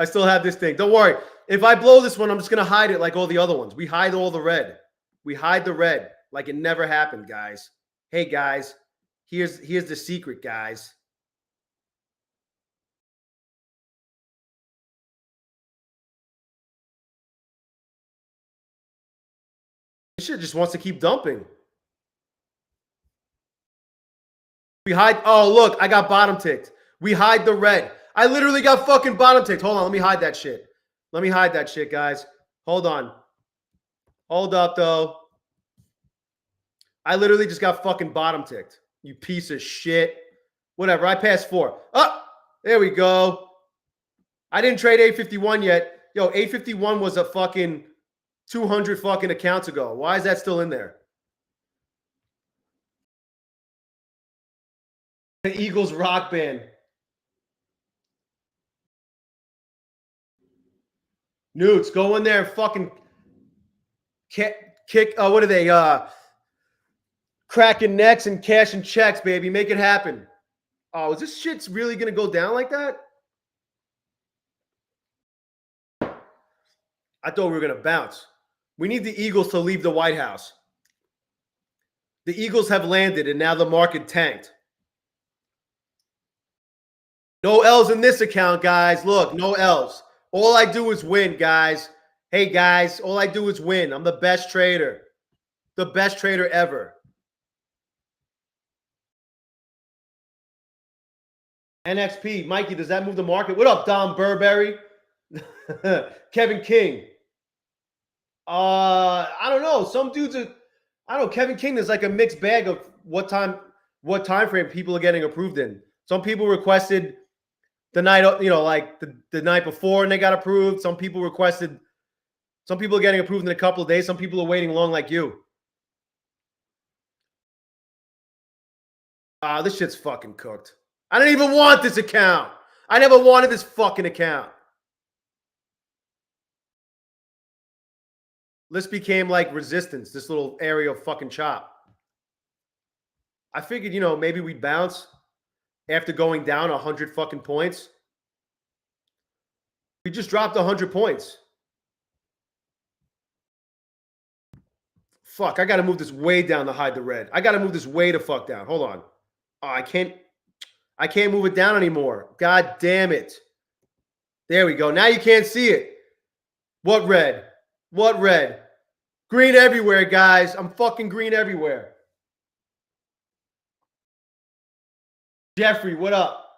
still have this thing. Don't worry. If I blow this one, I'm just going to hide it like all the other ones. We hide all the red. We hide the red like it never happened, guys. Hey, guys, here's the secret, guys. This shit just wants to keep dumping. We hide. Oh, look, I got bottom ticked. We hide the red. I literally got fucking bottom ticked. Hold on. Let me hide that shit. Let me hide that shit, guys. Hold on. Hold up, though. I literally just got fucking bottom ticked. You piece of shit. Whatever. I passed 4. Oh, there we go. I didn't trade 851 yet. Yo, 851 was a fucking 200 fucking accounts ago. Why is that still in there? The Eagles rock band. Newts, go in there and fucking kick what are they? Cracking necks and cashing checks, baby. Make it happen. Oh, is this shit's really gonna go down like that? I thought we were gonna bounce. We need the Eagles to leave the White House. The Eagles have landed and now the market tanked. No L's in this account, guys. Look, no L's. All I do is win, guys. Hey, guys, all I do is win. I'm the best trader. The best trader ever. NXP. Mikey, does that move the market? What up, Don Burberry? Kevin King. I don't know. Some dudes are, I don't know. Kevin King is like a mixed bag of what time frame people are getting approved in. Some people requested the night, like the night before and they got approved. Some people are getting approved in a couple of days. Some people are waiting long like you. This shit's fucking cooked. I didn't even want this account. I never wanted this fucking account. This became like resistance, this little area of fucking chop. I figured, maybe we'd bounce after going down 100 fucking points. We just dropped 100 points. Fuck, I got to move this way down to hide the red. I got to move this way the fuck down. Hold on. Oh, I can't move it down anymore. God damn it. There we go. Now you can't see it. What red? What red? Green everywhere, guys. I'm fucking green everywhere. Jeffrey, what up?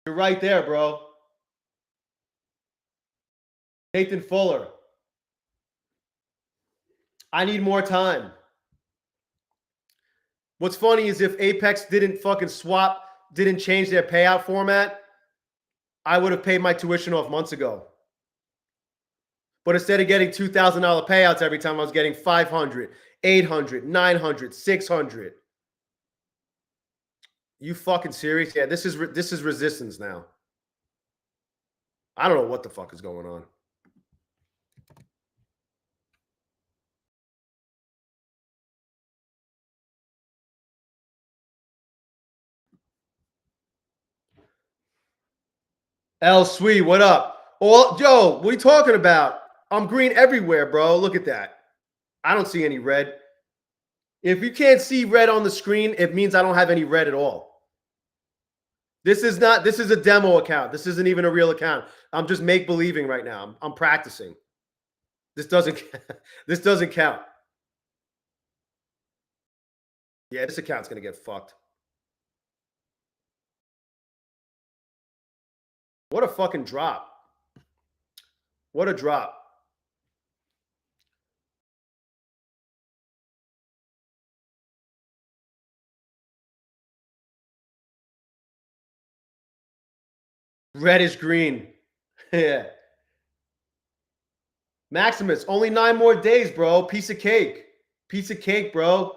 You're right there, bro. Nathan Fuller. I need more time. What's funny is if Apex didn't fucking didn't change their payout format, I would have paid my tuition off months ago. But instead of getting $2,000 payouts every time, I was getting 500, 800, 900, 600. You fucking serious? Yeah, this is resistance now. I don't know what the fuck is going on. L Sweet, what up? Joe, what are you talking about? I'm green everywhere, bro. Look at that. I don't see any red. If you can't see red on the screen, it means I don't have any red at all. This is not, this is a demo account. This isn't even a real account. I'm just make believing right now. I'm practicing. This doesn't this doesn't count. Yeah, this account's gonna get fucked. What a fucking drop. What a drop. Reddish green. Yeah. Maximus, only 9 more days, bro. Piece of cake. Piece of cake, bro.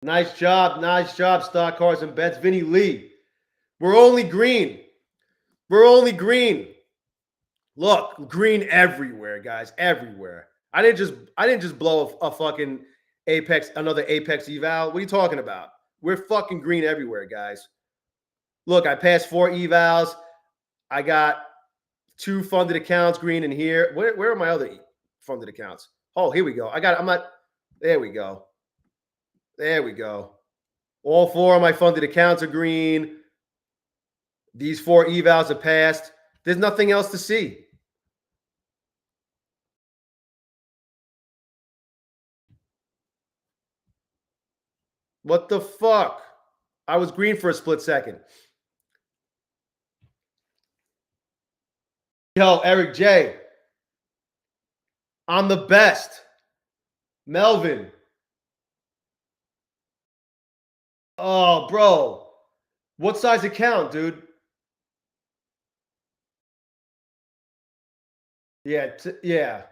Nice job. Nice job, stock cars and bets. Vinny Lee. We're only green. We're only green. Look, green everywhere, guys. Everywhere. I didn't just blow a fucking another Apex eval. What are you talking about? We're fucking green everywhere, guys. Look, I passed 4 evals. I got 2 funded accounts green in here. Where are my other funded accounts? Oh, here we go. There we go. There we go. All 4 of my funded accounts are green. These 4 evals are passed. There's nothing else to see. What the fuck? I was green for a split second. Yo, Eric J. I'm the best. Melvin. Oh, bro. What size account, dude? Yeah, yeah.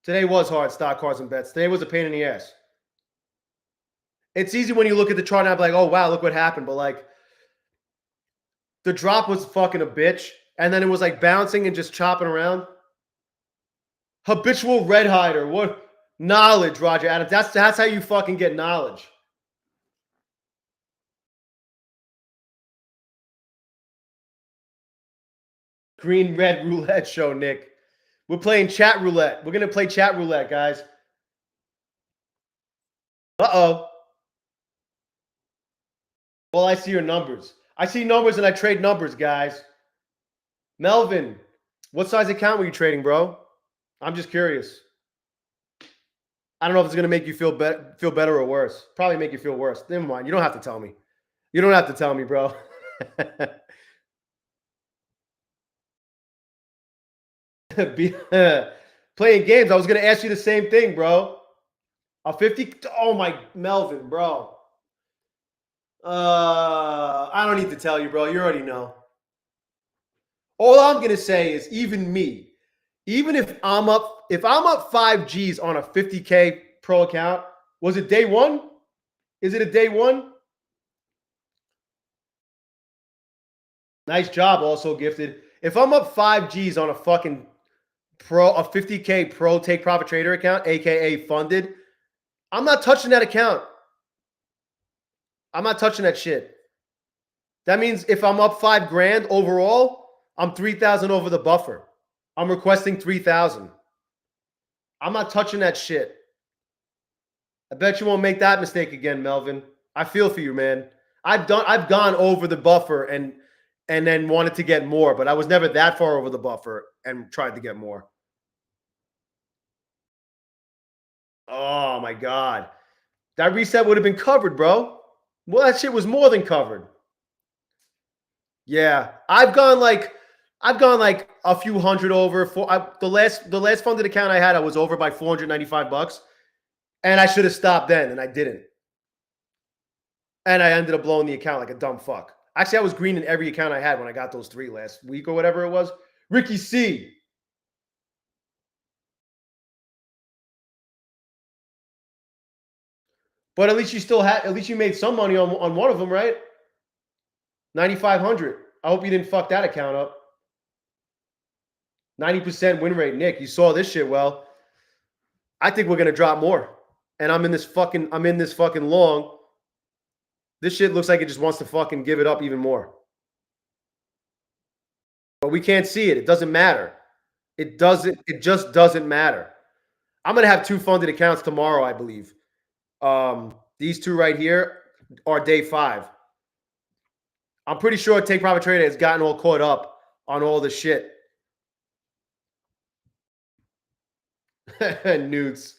Today was hard, stock cars and bets. Today was a pain in the ass. It's easy when you look at the chart and I'm like, oh, wow, look what happened. But, like, the drop was fucking a bitch. And then it was, like, bouncing and just chopping around. Habitual red hider. What? Knowledge, Roger Adams. That's how you fucking get knowledge. Green red roulette show, Nick. We're playing chat roulette. We're going to play chat roulette, guys. Uh-oh. Well, I see your numbers. I see numbers and I trade numbers, guys. Melvin, what size account were you trading, bro? I'm just curious. I don't know if it's going to make you feel better or worse. Probably make you feel worse. Never mind. You don't have to tell me. You don't have to tell me, bro. Playing games. I was going to ask you the same thing, bro. A 50. Oh, my Melvin, bro. I don't need to tell you, bro. You already know. All I'm going to say is even me, even if I'm up 5 G's on a 50K pro account, was it day one? Is it a day one? Nice job, also gifted. If I'm up 5 G's on a fucking a 50K pro take profit trader account, aka funded, I'm not touching that account. I'm not touching that shit. That means if I'm up 5 grand overall, I'm 3,000 over the buffer. I'm requesting 3,000. I'm not touching that shit. I bet you won't make that mistake again, Melvin. I feel for you, man. I've gone over the buffer and then wanted to get more, but I was never that far over the buffer and tried to get more. Oh my God. That reset would have been covered, bro. Well, that shit was more than covered. Yeah. I've gone like a few hundred over. The last funded account I had, I was over by $495. And I should have stopped then, and I didn't. And I ended up blowing the account like a dumb fuck. Actually, I was green in every account I had when I got those 3 last week or whatever it was. Ricky C. But at least you made some money on one of them, right? 9,500. I hope you didn't fuck that account up. 90% win rate, Nick. You saw this shit well. I think we're gonna drop more. And I'm in this fucking long. This shit looks like it just wants to fucking give it up even more. But we can't see it. It doesn't matter. It just doesn't matter. I'm gonna have 2 funded accounts tomorrow, I believe. These 2 right here. or day 5. I'm pretty sure Take Profit Trader has gotten all caught up on all the shit. Newts.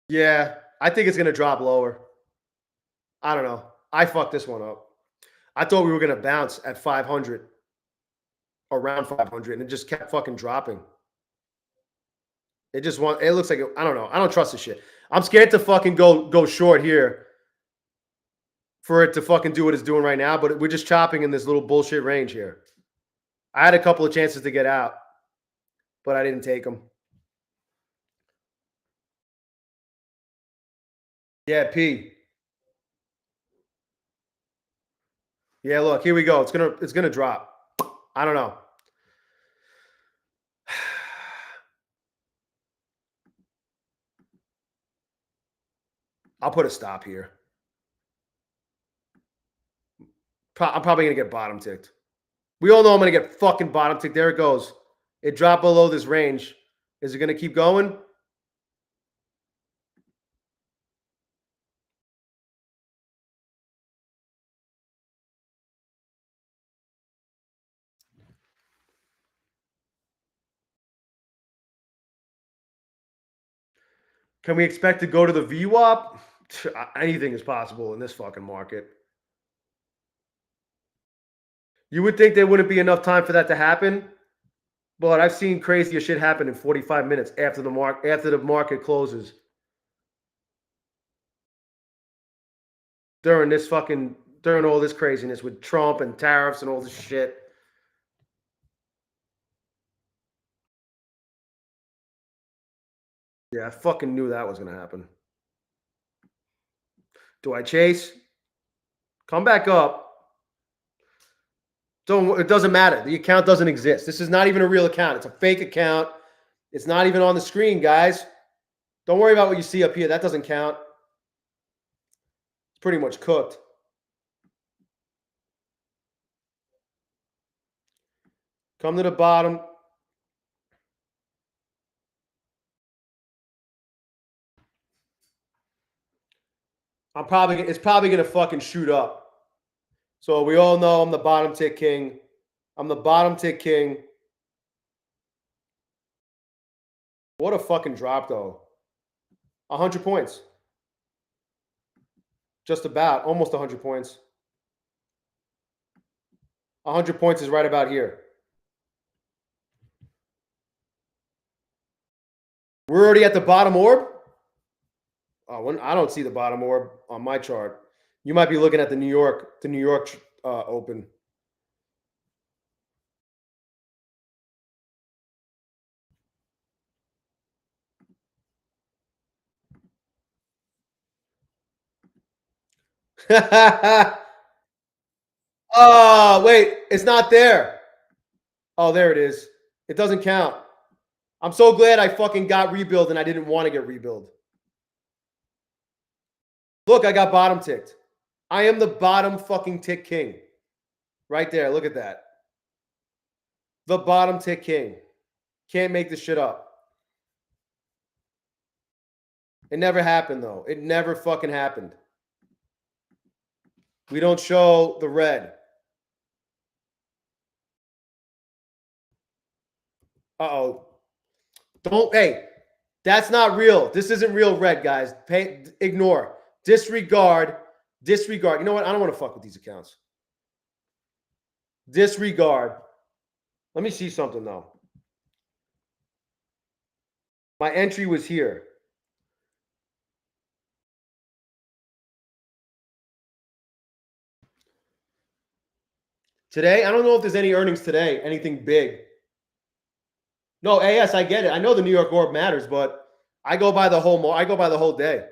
Yeah, I think it's going to drop lower. I don't know. I fucked this one up. I thought we were going to bounce at 500, around 500, and it just kept fucking dropping. It looks like, I don't know. I don't trust this shit. I'm scared to fucking go short here for it to fucking do what it's doing right now, but we're just chopping in this little bullshit range here. I had a couple of chances to get out, but I didn't take them. Yeah, P. Yeah, look, here we go. It's gonna drop. I don't know. I'll put a stop here. I'm probably gonna get bottom ticked. We all know I'm gonna get fucking bottom ticked. There it goes. It dropped below this range. Is it gonna keep going? Can we expect to go to the VWAP? Anything is possible in this fucking market. You would think there wouldn't be enough time for that to happen, but I've seen crazier shit happen in 45 minutes after the market closes. During all this craziness with Trump and tariffs and all this shit. Yeah, I fucking knew that was going to happen. Do I chase? Come back up. It doesn't matter. The account doesn't exist. This is not even a real account. It's a fake account. It's not even on the screen, guys. Don't worry about what you see up here. That doesn't count. It's pretty much cooked. Come to the bottom. It's probably going to fucking shoot up. So we all know I'm the bottom tick king. I'm the bottom tick king. What a fucking drop, though. 100 points. Just about. Almost 100 points. 100 points is right about here. We're already at the bottom orb? Oh, I don't see the bottom orb on my chart. You might be looking at the New York open. Oh, wait. It's not there. Oh, there it is. It doesn't count. I'm so glad I fucking got rebuild and I didn't want to get rebuild. Look, I got bottom ticked. I am the bottom fucking tick king. Right there. Look at that. The bottom tick king. Can't make this shit up. It never happened, though. It never fucking happened. We don't show the red. Uh-oh. Hey, that's not real. This isn't real red, guys. Ignore. Disregard. You know what? I don't want to fuck with these accounts. Disregard. Let me see something, though. My entry was here. Today, I don't know if there's any earnings today, anything big. No, yes, I get it. I know the New York orb matters, but I go by the whole day.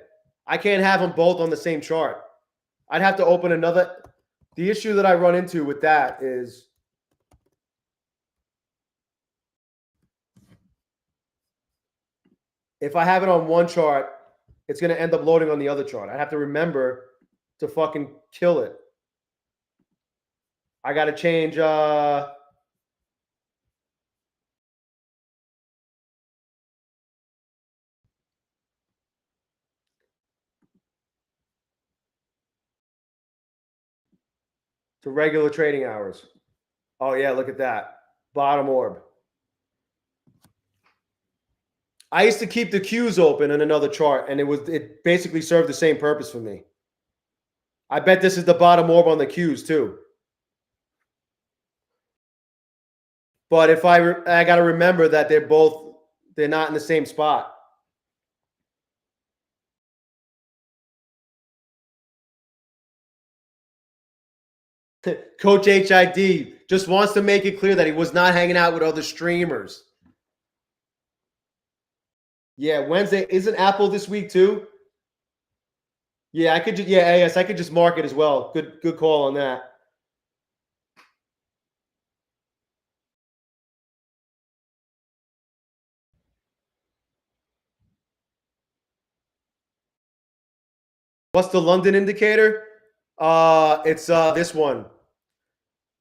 I can't have them both on the same chart. I'd have to open another. The issue that I run into with that is if I have it on one chart, it's going to end up loading on the other chart. I have to remember to fucking kill it. I got to change. to regular trading hours. Oh yeah, look at that. Bottom orb. I used to keep the Qs open in another chart, and it basically served the same purpose for me. I bet this is the bottom orb on the Qs too. But if I got to remember that they're not in the same spot. Coach HID just wants to make it clear that he was not hanging out with other streamers. Yeah, Wednesday isn't Apple this week too. Yeah, I could just I could just mark it as well. Good call on that. What's the London indicator? It's this one.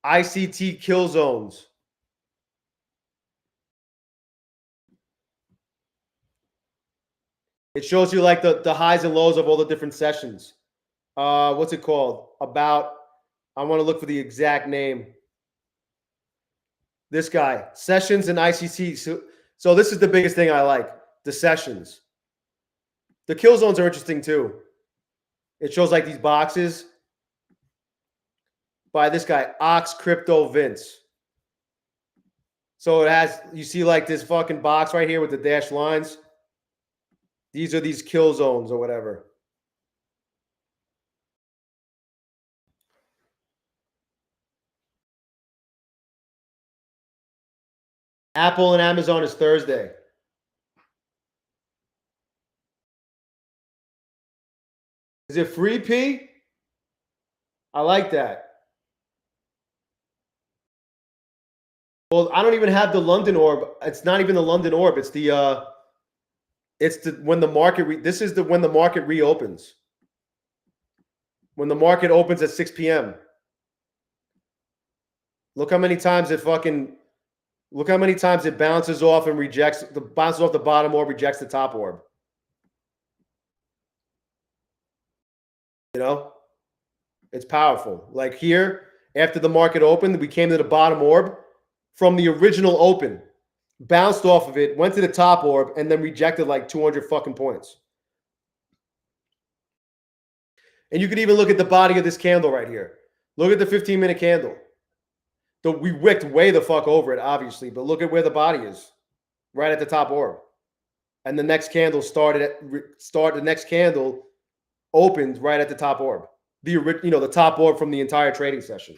ICT kill zones. It shows you like the highs and lows of all the different sessions. What's it called? I want to look for the exact name. This guy, sessions and ICT. So this is the biggest thing I like, the sessions. The kill zones are interesting too. It shows like these boxes by this guy, Ox Crypto Vince. So it has, you see like this fucking box right here with the dashed lines. These are these kill zones or whatever. Apple and Amazon is Thursday. Is it free, P? I like that. Well, I don't even have the London orb. It's not even the London orb. It's the when the market this is the when the market reopens. When the market opens at 6 p.m. Look how many times it bounces off and bounces off the bottom orb, rejects the top orb. You know? It's powerful. Like here, after the market opened, we came to the bottom orb from the original open, bounced off of it, went to the top orb, and then rejected like 200 fucking points. And you could even look at the body of this candle right here. Look at the 15-minute candle. We wicked way the fuck over it, obviously, but look at where the body is, right at the top orb. And the next candle the next candle opened right at the top orb. The top orb from the entire trading session.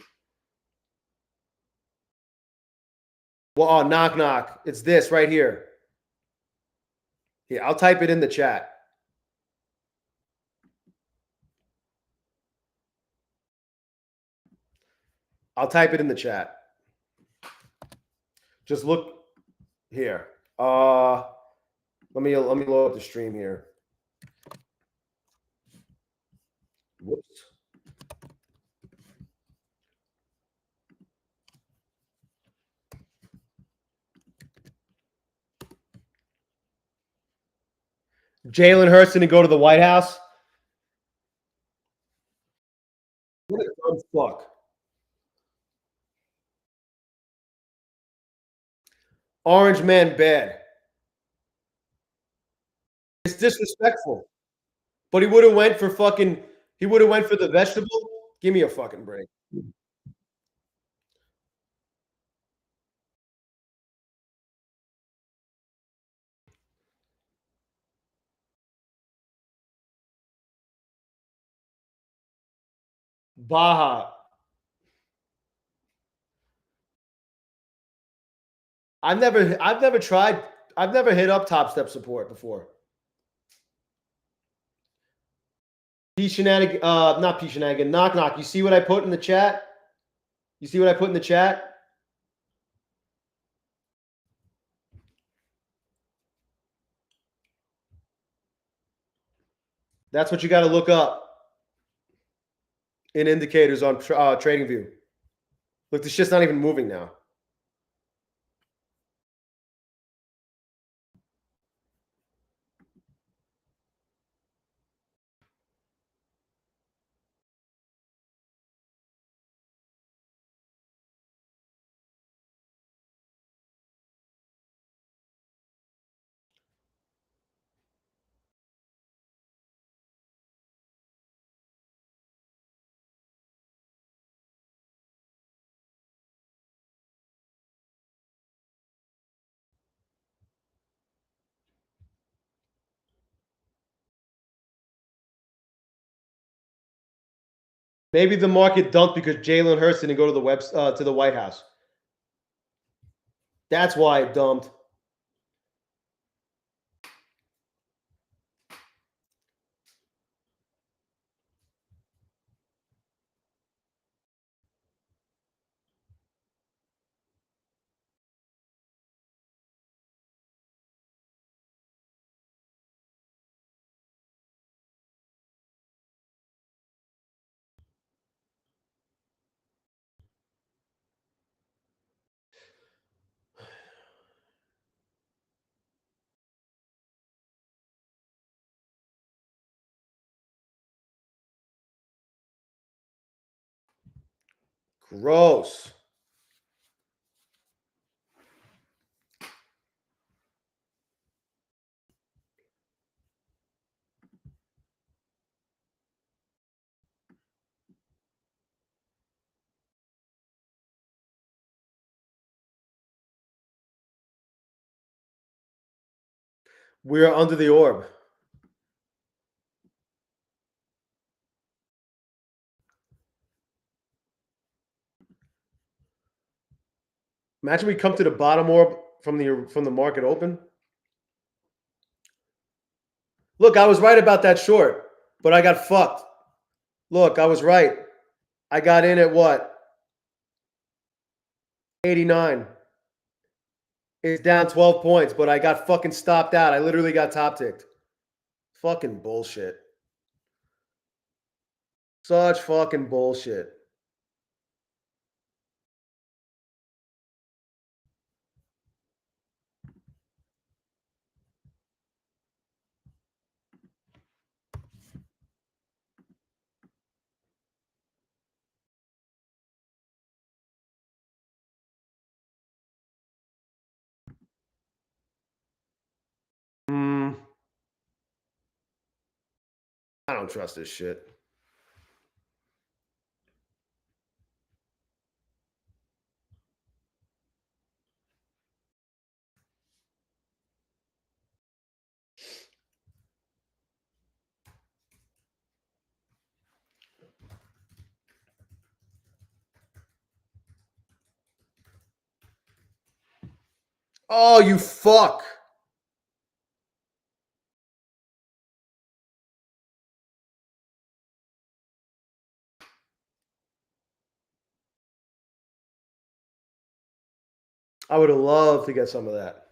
Well, knock, knock. It's this right here. Here, I'll type it in the chat. I'll type it in the chat. Just look here. Let me load up the stream here. Whoops. Jalen Hurts to go to the White House. What a dumb fuck. Orange man bad. It's disrespectful. But he would have went for the vegetable. Give me a fucking break. Baja. I've never hit up top step support before. P shenanigan, not P shenanigan, knock knock. You see what I put in the chat? You see what I put in the chat? That's what you got to look up in indicators on TradingView. Look, this shit's not even moving now. Maybe the market dumped because Jalen Hurts didn't go to the White House. That's why it dumped. Gross. We're under the orb. Imagine we come to the bottom orb from the market open. Look, I was right about that short, but I got fucked. Look, I was right. I got in at what? 89. It's down 12 points, but I got fucking stopped out. I literally got top ticked. Fucking bullshit. Such fucking bullshit. I don't trust this shit. Oh, you fuck. I would have loved to get some of that.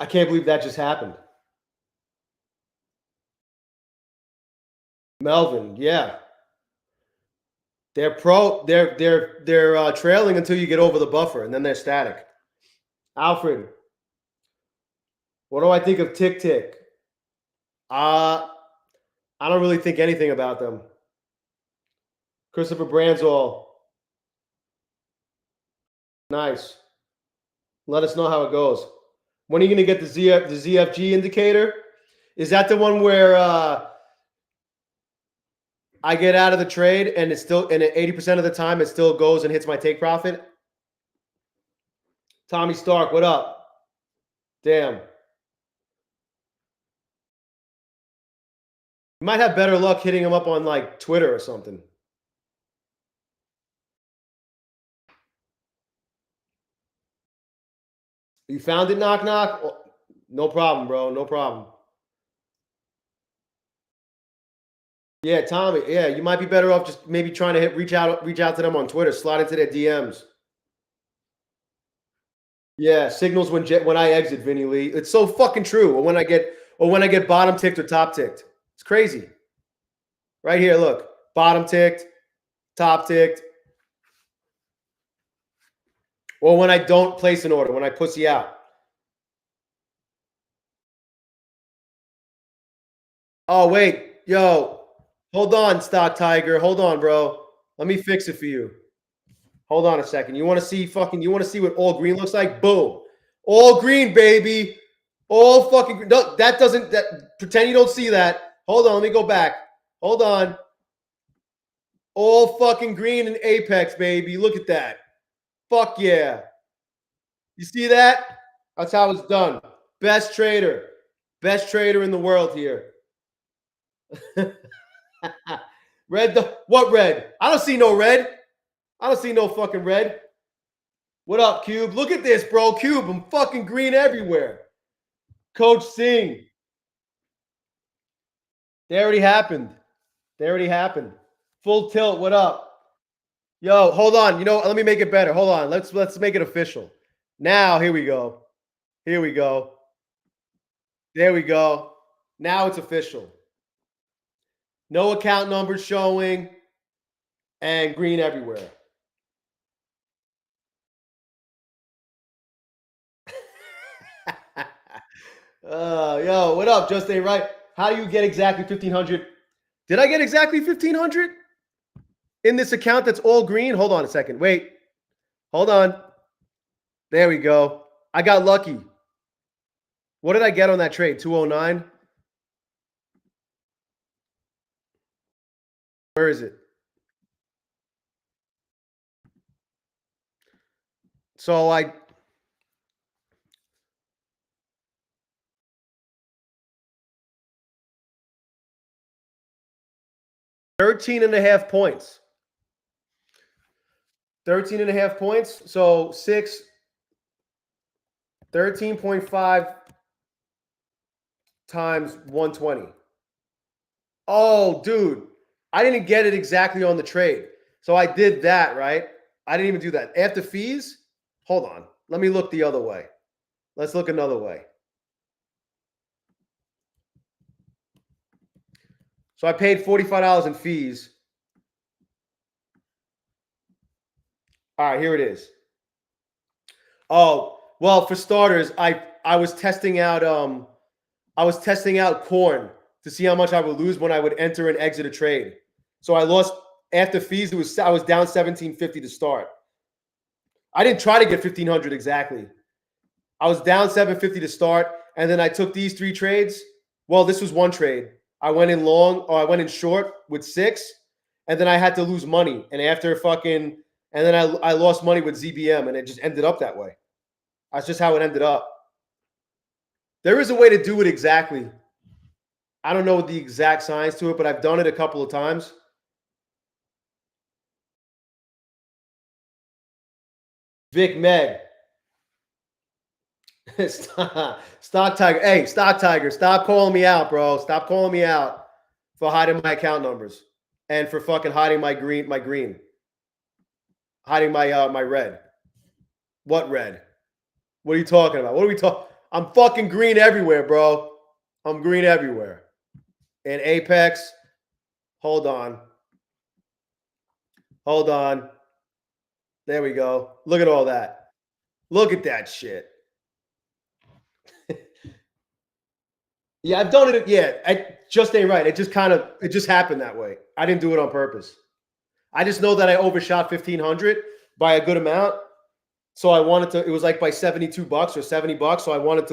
I can't believe that just happened. Melvin, yeah. They're trailing until you get over the buffer, and then they're static. Alfred, what do I think of Tick Tick? I don't really think anything about them. Christopher Branzall. Nice. Let us know how it goes. When are you going to get the ZFG indicator? Is that the one where I get out of the trade and it's still, and 80% of the time it still goes and hits my take profit? Tommy Stark, what up? Damn. You might have better luck hitting him up on like Twitter or something. You found it, knock knock? Oh, no problem, bro. No problem. Yeah, Tommy. Yeah, you might be better off just maybe trying to reach out to them on Twitter, slide into their DMs. Yeah, signals when I exit, Vinny Lee. It's so fucking true. Or when I get bottom ticked or top ticked. It's crazy. Right here, look. Bottom ticked, top ticked. Or when I don't place an order, when I pussy out. Oh, wait. Yo, hold on, Stock Tiger. Hold on, bro. Let me fix it for you. Hold on a second. You want to see what all green looks like? Boom. All green, baby. All fucking green. No, pretend you don't see that. Hold on, let me go back. Hold on. All fucking green in Apex, baby. Look at that. Fuck yeah. You see that? That's how it's done. Best trader. Best trader in the world here. Red. What red? I don't see no red. I don't see no fucking red. What up, Cube? Look at this, bro. Cube, I'm fucking green everywhere. Coach Singh. They already happened. They already happened. Full tilt. What up? Yo, hold on. You know, let me make it better. Hold on. Let's make it official. Now, here we go. Here we go. There we go. Now it's official. No account numbers showing and green everywhere. Yo, what up, Just Ain't Right? How do you get exactly 1,500? Did I get exactly 1,500 in this account that's all green? Hold on a second. Wait. Hold on. There we go. I got lucky. What did I get on that trade? 209? Where is it? So I 13.5 points. 13.5 points. So 13.5 times 120. Oh, dude. I didn't get it exactly on the trade. So I did that, right? I didn't even do that. After fees, hold on. Let me look the other way. Let's look another way. So I paid $45 in fees. All right, here it is. Oh, well, for starters, I was testing out corn to see how much I would lose when I would enter and exit a trade. So I lost after fees. I was down 1750 to start. I didn't try to get 1,500 exactly. I was down 750 to start, and then I took these 3 trades. Well, this was one trade. I went in long, or I went in short with 6, and then I had to lose money. And after and then I lost money with ZBM, and it just ended up that way. That's just how it ended up. There is a way to do it exactly. I don't know the exact science to it, but I've done it a couple of times. Vic Meg. Stock Tiger. Hey, Stock Tiger, stop calling me out, bro. Stop calling me out for hiding my account numbers and for fucking hiding my green. Hiding my red. What red? What are you talking about? What are we talking? I'm fucking green everywhere, bro. I'm green everywhere. And Apex, hold on. Hold on. There we go. Look at all that. Look at that shit. Yeah, I've done it. Yeah, I just ain't right. It just happened that way. I didn't do it on purpose. I just know that I overshot 1,500 by a good amount. So I wanted to, it was like by $72 or $70. So I wanted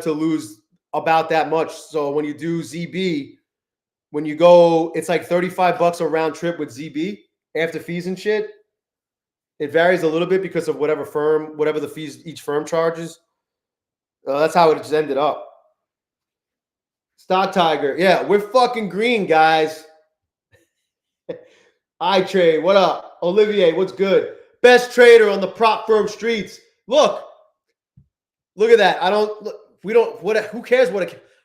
to lose about that much. So when you do ZB, when you go, it's like $35 a round trip with ZB after fees and shit. It varies a little bit because of whatever the fees each firm charges. That's how it just ended up. Stock Tiger. Yeah, we're fucking green, guys. iTrade, what up? Olivier, what's good? Best trader on the prop firm streets. Look at that. Who cares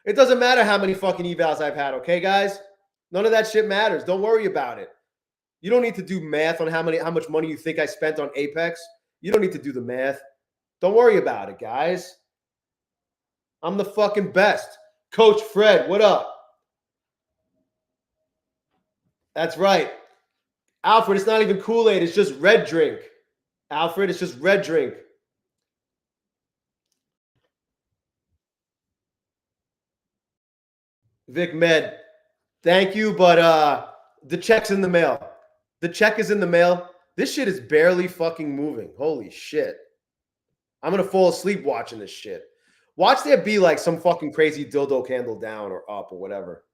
it doesn't matter how many fucking evals I've had, okay, guys? None of that shit matters. Don't worry about it. You don't need to do math on how much money you think I spent on Apex. You don't need to do the math. Don't worry about it, guys. I'm the fucking best. Coach Fred, what up? That's right. Alfred, it's not even Kool-Aid. It's just red drink. Alfred, it's just red drink. Vic Med, thank you, but the check's in the mail. The check is in the mail. This shit is barely fucking moving. Holy shit. I'm going to fall asleep watching this shit. Watch there be like some fucking crazy dildo candle down or up or whatever.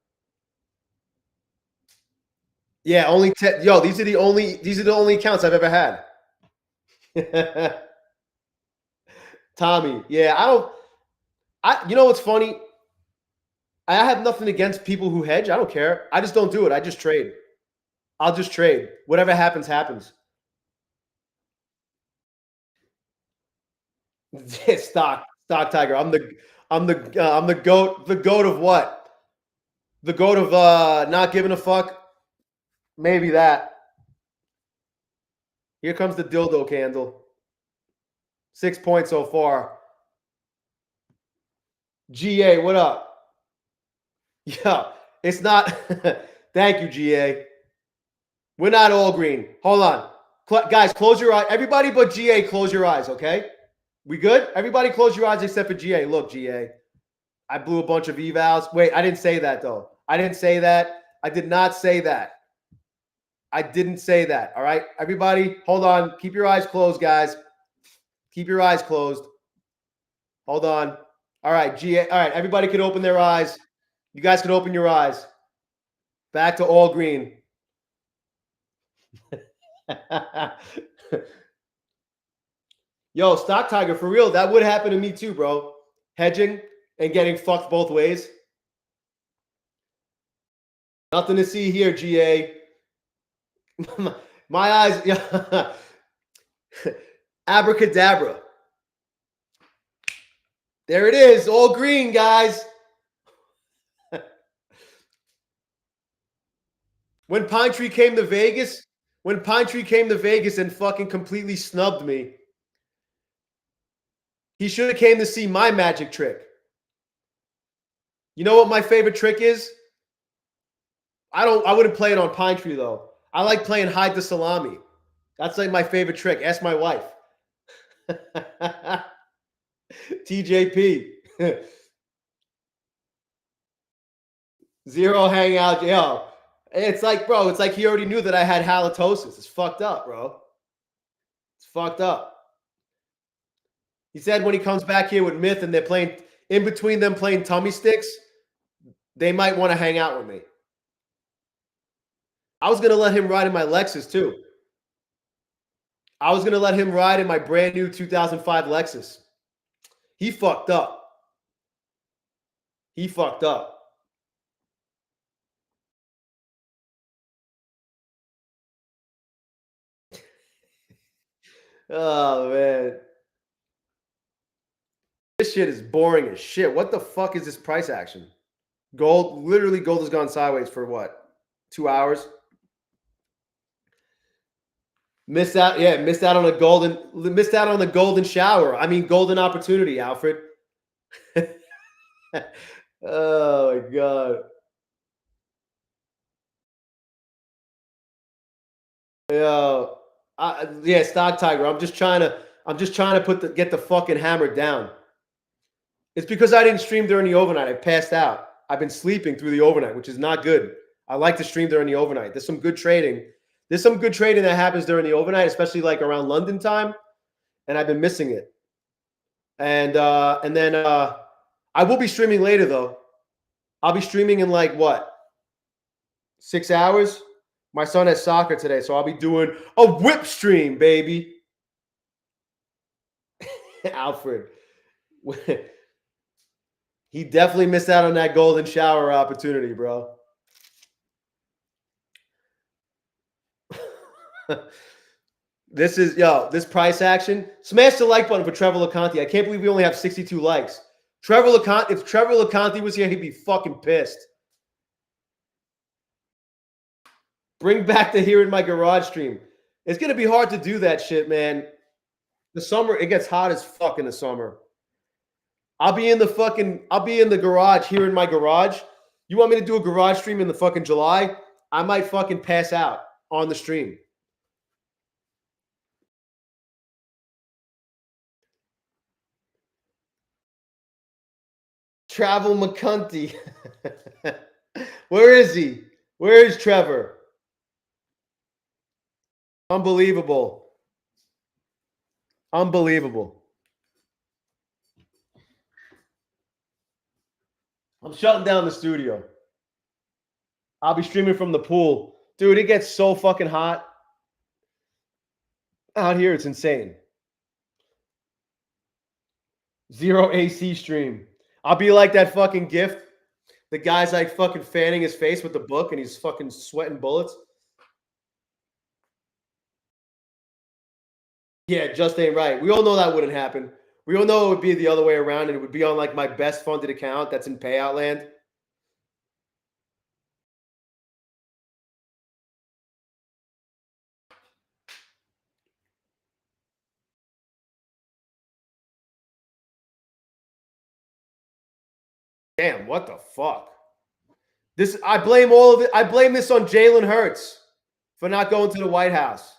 Yeah, only 10. Yo, these are the only accounts I've ever had. Tommy. Yeah, you know what's funny? I have nothing against people who hedge. I don't care. I just don't do it. I just trade. I'll just trade. Whatever happens, happens. Stock tiger. I'm the goat. The goat of what? The goat of not giving a fuck. Maybe that. Here comes the dildo candle. 6 points so far. GA, what up? Yeah, it's not. Thank you, GA. We're not all green. Hold on. Guys, close your eyes. Everybody but GA, close your eyes, okay? We good? Everybody close your eyes except for GA. Look, GA. I blew a bunch of evals. Wait, I didn't say that, though. I didn't say that. I did not say that. I didn't say that, all right? Everybody, hold on. Keep your eyes closed, guys. Keep your eyes closed. Hold on. All right, GA. All right, everybody can open their eyes. You guys can open your eyes. Back to all green. Yo, Stock Tiger, for real, that would happen to me too, bro. Hedging and getting fucked both ways. Nothing to see here, GA. My eyes, yeah. Abracadabra. There it is, all green, guys. When Pine Tree came to Vegas and fucking completely snubbed me, he should have came to see my magic trick. You know what my favorite trick is? I wouldn't play it on Pine Tree though. I like playing hide the salami. That's like my favorite trick. Ask my wife. TJP. Zero hangout. Yo. It's like, bro, it's like he already knew that I had halitosis. It's fucked up, bro. It's fucked up. He said when he comes back here with Myth and they're playing in between them playing tummy sticks, they might want to hang out with me. I was going to let him ride in my Lexus too. I was going to let him ride in my brand new 2005 Lexus. He fucked up. He fucked up. Oh, man. This shit is boring as shit. What the fuck is this price action? Gold, literally gold has gone sideways for what? 2 hours? Missed out on the golden shower. I mean golden opportunity, Alfred. Oh my god. Yeah, Stock Tiger. I'm just trying to get the fucking hammer down. It's because I didn't stream during the overnight. I passed out. I've been sleeping through the overnight, which is not good. I like to stream during the overnight. There's some good trading. There's some good trading that happens during the overnight, especially like around London time, and I've been missing it. And then I will be streaming later though. I'll be streaming in like what? 6 hours? My son has soccer today, so I'll be doing a whip stream, baby. Alfred. He definitely missed out on that golden shower opportunity, bro. This price action. Smash the like button for Trevor LeConte. I can't believe we only have 62 likes. If Trevor LeConte was here, he'd be fucking pissed. Bring back the Here in My Garage stream. It's going to be hard to do that shit, man. The summer, it gets hot as fuck in the summer. I'll be in the garage, here in my garage. You want me to do a garage stream in the fucking July? I might fucking pass out on the stream. Travel McCunty. Where is he? Where is Trevor? Unbelievable. Unbelievable. I'm shutting down the studio. I'll be streaming from the pool. Dude, it gets so fucking hot out here. It's insane. Zero AC stream. I'll be like that fucking gift. The guy's like fucking fanning his face with the book and he's fucking sweating bullets. Yeah, just ain't right. We all know that wouldn't happen. We all know it would be the other way around and it would be on like my best funded account that's in payout land. Damn, what the fuck? I blame all of it. I blame this on Jalen Hurts for not going to the White House.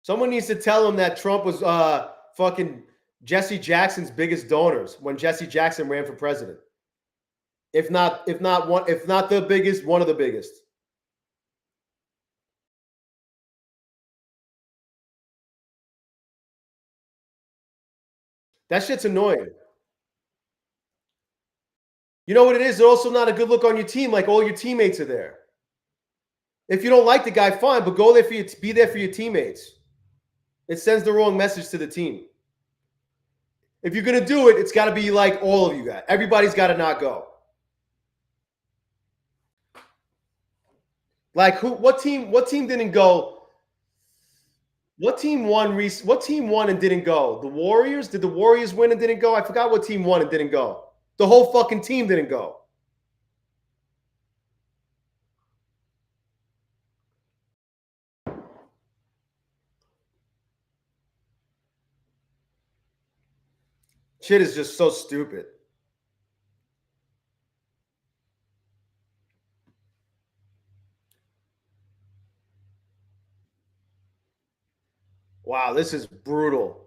Someone needs to tell him that Trump was fucking Jesse Jackson's biggest donors when Jesse Jackson ran for president. If not the biggest, one of the biggest. That shit's annoying. You know what it is? It's also not a good look on your team. Like all your teammates are there. If you don't like the guy, fine, but go there for be there for your teammates. It sends the wrong message to the team. If you're gonna do it, it's got to be like all of you guys. Everybody's got to not go. Like who? What team? What team didn't go? What team won? What team won and didn't go? The Warriors? Did the Warriors win and didn't go? I forgot what team won and didn't go. The whole fucking team didn't go. Shit is just so stupid. Wow, this is brutal.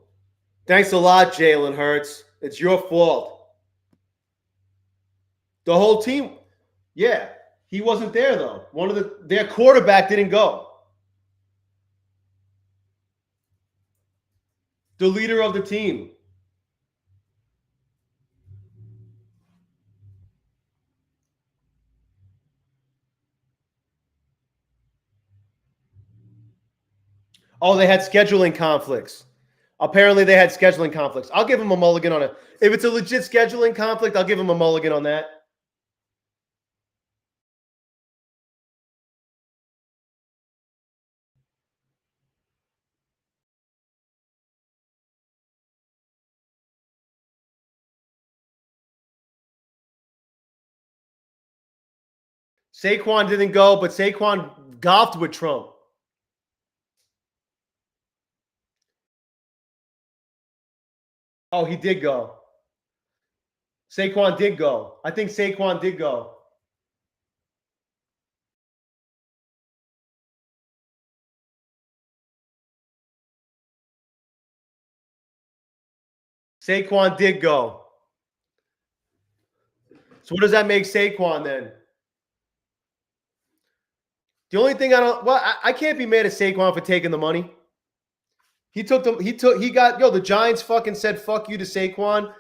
Thanks a lot, Jalen Hurts. It's your fault. The whole team, yeah, he wasn't there though. Their quarterback didn't go. The leader of the team. Oh, they had scheduling conflicts. Apparently, they had scheduling conflicts. I'll give him a mulligan on it. If it's a legit scheduling conflict, I'll give him a mulligan on that. Saquon didn't go, but Saquon golfed with Trump. Oh, he did go. Saquon did go. I think Saquon did go. Saquon did go. So what does that make Saquon then? The only thing I can't be mad at Saquon for taking the money. He got the Giants fucking said fuck you to Saquon.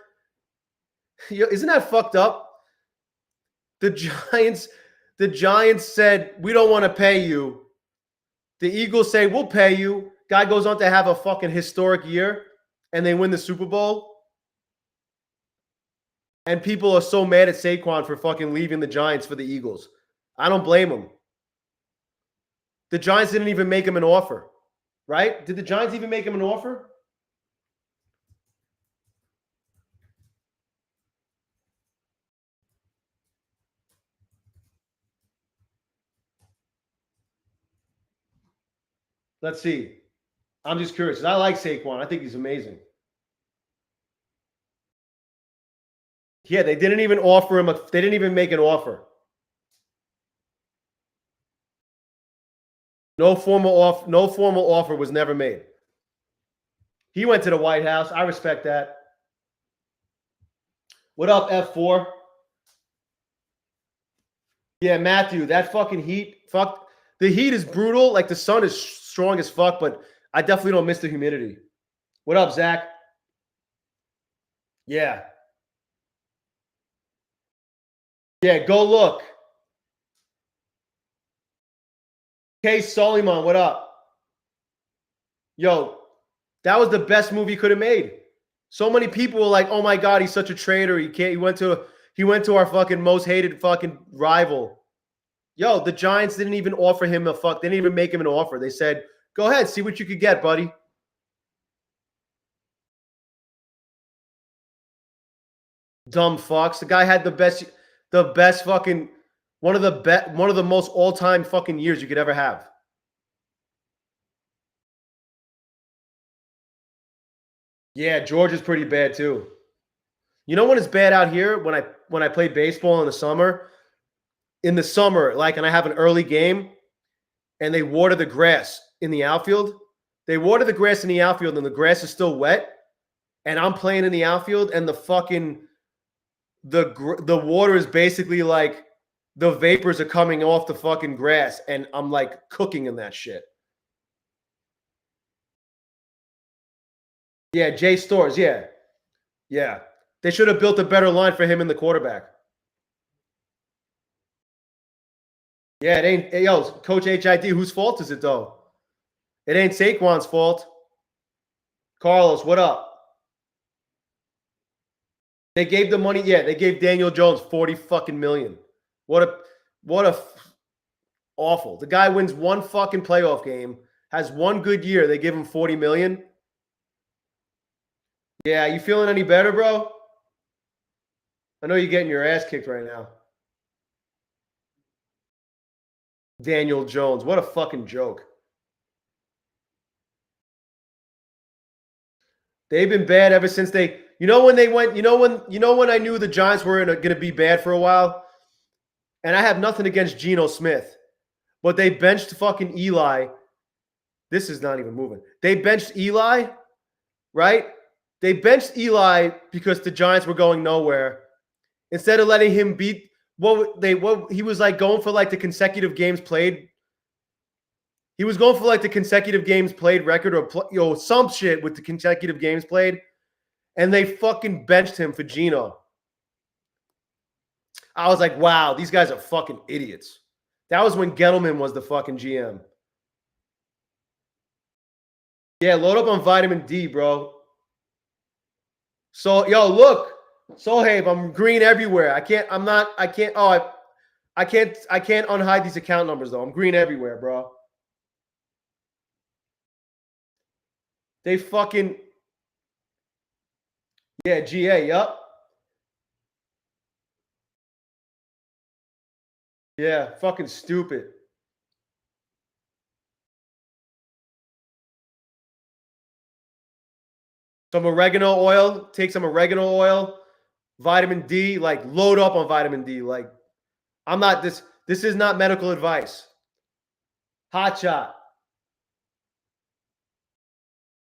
Isn't that fucked up? The Giants said we don't want to pay you. The Eagles say we'll pay you. Guy goes on to have a fucking historic year and they win the Super Bowl. And people are so mad at Saquon for fucking leaving the Giants for the Eagles. I don't blame him. The Giants didn't even make him an offer, right? Did the Giants even make him an offer? Let's see. I'm just curious. I like Saquon. I think he's amazing. Yeah, they didn't even offer him. They didn't even make an offer. No formal offer was never made. He went to the White House. I respect that. What up, F4? Yeah, Matthew, that fucking heat. Fuck. The heat is brutal. Like the sun is strong as fuck, but I definitely don't miss the humidity. What up, Zach? Yeah. Yeah, go look. K. Suleiman, what up? Yo, that was the best movie he could have made. So many people were like, "Oh my god, he's such a traitor. He can't. He went to our fucking most hated fucking rival." Yo, the Giants didn't even offer him a fuck. They didn't even make him an offer. They said, "Go ahead, see what you could get, buddy." Dumb fucks. The guy had the best fucking one of the most all time fucking years you could ever have. Yeah, Georgia's pretty bad too. You know when it's bad out here when I play baseball in the summer. In the summer, like, and I have an early game, and they water the grass in the outfield. They water the grass in the outfield, and the grass is still wet. And I'm playing in the outfield, and the water is basically like the vapors are coming off the fucking grass, and I'm like cooking in that shit. Yeah, Jay Stores. Yeah. Yeah. They should have built a better line for him in the quarterback. Yeah, it ain't. Hey, yo, Coach HID, whose fault is it, though? It ain't Saquon's fault. Carlos, what up? They gave the money. Yeah, they gave Daniel Jones 40 fucking million. What a awful. The guy wins one fucking playoff game, has one good year. They give him 40 million. Yeah, you feeling any better, bro? I know you're getting your ass kicked right now. Daniel Jones, what a fucking joke. They've been bad ever since they. You know when they went. You know when I knew the Giants were going to be bad for a while. And I have nothing against Geno Smith, but they benched fucking Eli. This is not even moving. They benched Eli, right? They benched Eli because the Giants were going nowhere. Instead of letting him beat what he was like going for like the consecutive games played. He was going for like the consecutive games played record or some shit with the consecutive games played, and they fucking benched him for Geno. I was like, wow, these guys are fucking idiots. That was when Gettleman was the fucking GM. Yeah, load up on vitamin D, bro. So, yo, look. Sohaib, I'm green everywhere. I can't unhide these account numbers, though. I'm green everywhere, bro. They fucking. Yeah, GA, yup. Yeah, fucking stupid. Some oregano oil. Take some oregano oil. Vitamin D. Like, load up on vitamin D. Like, I'm not this. This is not medical advice. Hot shot.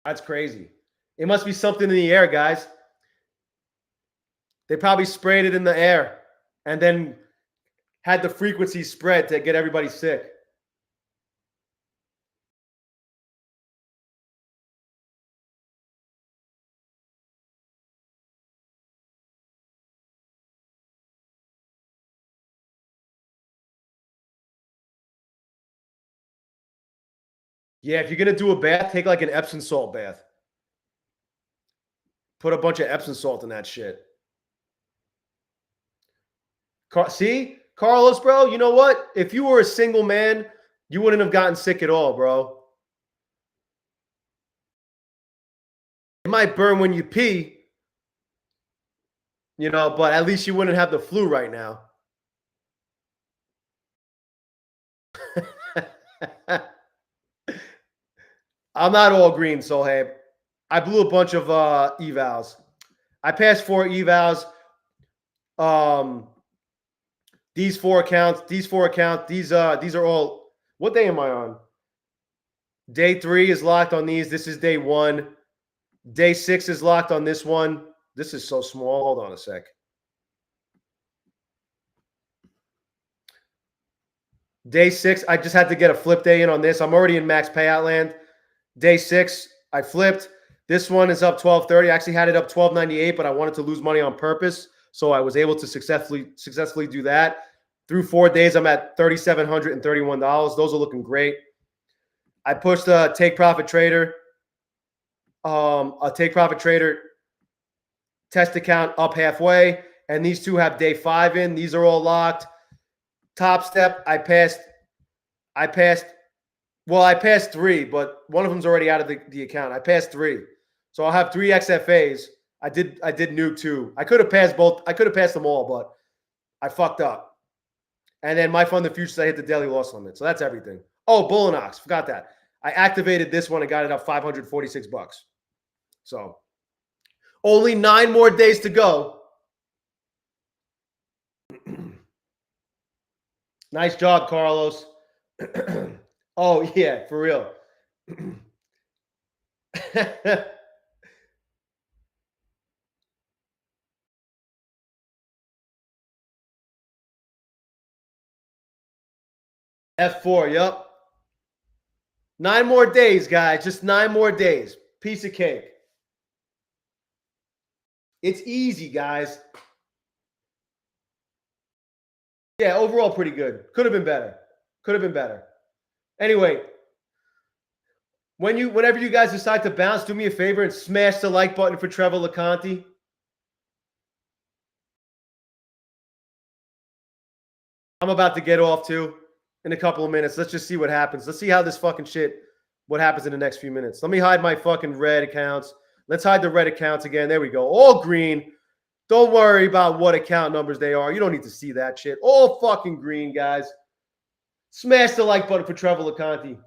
That's crazy. It must be something in the air, guys. They probably sprayed it in the air and then had the frequency spread to get everybody sick. Yeah, if you're going to do a bath, take like an Epsom salt bath. Put a bunch of Epsom salt in that shit. See? Carlos, bro, you know what? If you were a single man, you wouldn't have gotten sick at all, bro. It might burn when you pee, but at least you wouldn't have the flu right now. I'm not all green, Sohaib. I blew a bunch of evals. I passed 4 evals. These four accounts, these are all. What day am I on? Day 3 is locked on these. This is day 1. Day 6 is locked on this one. This is so small. Hold on a sec. Day 6, I just had to get a flip day in on this. I'm already in max payout land. Day 6, I flipped. This one is up 12.30. I actually had it up 12.98, but I wanted to lose money on purpose So I was able to successfully do that. Through 4 days, I'm at $3,731. Those are looking great. I pushed a take profit trader test account up halfway, and these two have day 5 in. These are all locked. Top Step, I passed 3, but one of them's already out of the account. I passed 3. So I'll have 3 XFAs. I did nuke 2. I could have passed both. I could have passed them all, but I fucked up. And then my fund the futures, I hit the daily loss limit. So that's everything. Oh, bulenox, forgot that. I activated this one and got it up $546. So only 9 more days to go. Nice job, Carlos. Oh, yeah, for real. F4, yep. 9 more days, guys. Just 9 more days. Piece of cake. It's easy, guys. Yeah, overall pretty good. Could have been better. Could have been better. Anyway, whenever you guys decide to bounce, do me a favor and smash the like button for Trevor LeConte. I'm about to get off too in a couple of minutes. Let's just see what happens. Let's see how this fucking shit, what happens in the next few minutes. Let me hide my fucking red accounts. Let's hide the red accounts again. There we go. All green. Don't worry about what account numbers they are. You don't need to see that shit. All fucking green, guys. Smash the like button for Trevor LeConte.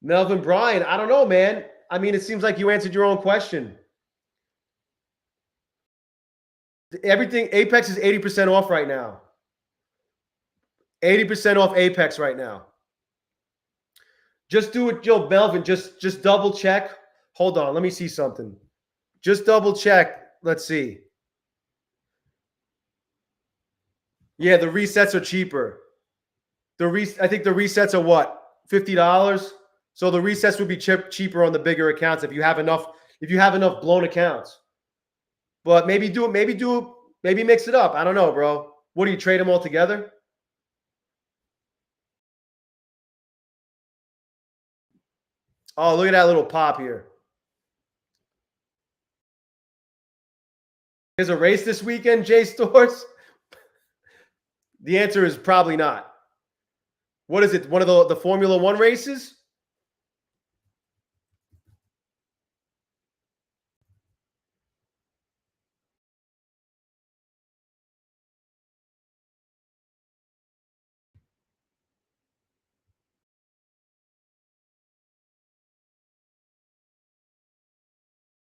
Melvin Bryan, I don't know, man. I mean, it seems like you answered your own question. Everything, Apex is 80% off right now. 80% off Apex right now. Just do it, Joe Melvin. Just double check. Hold on, let me see something. Just double check. Let's see. Yeah, the resets are cheaper. I think the resets are what? $50. So the resets would be cheaper on the bigger accounts if you have enough blown accounts. But maybe mix it up. I don't know, bro. What do you trade them all together? Oh, look at that little pop here. There's a race this weekend, J Stores? The answer is probably not. What is it? One of the Formula One races?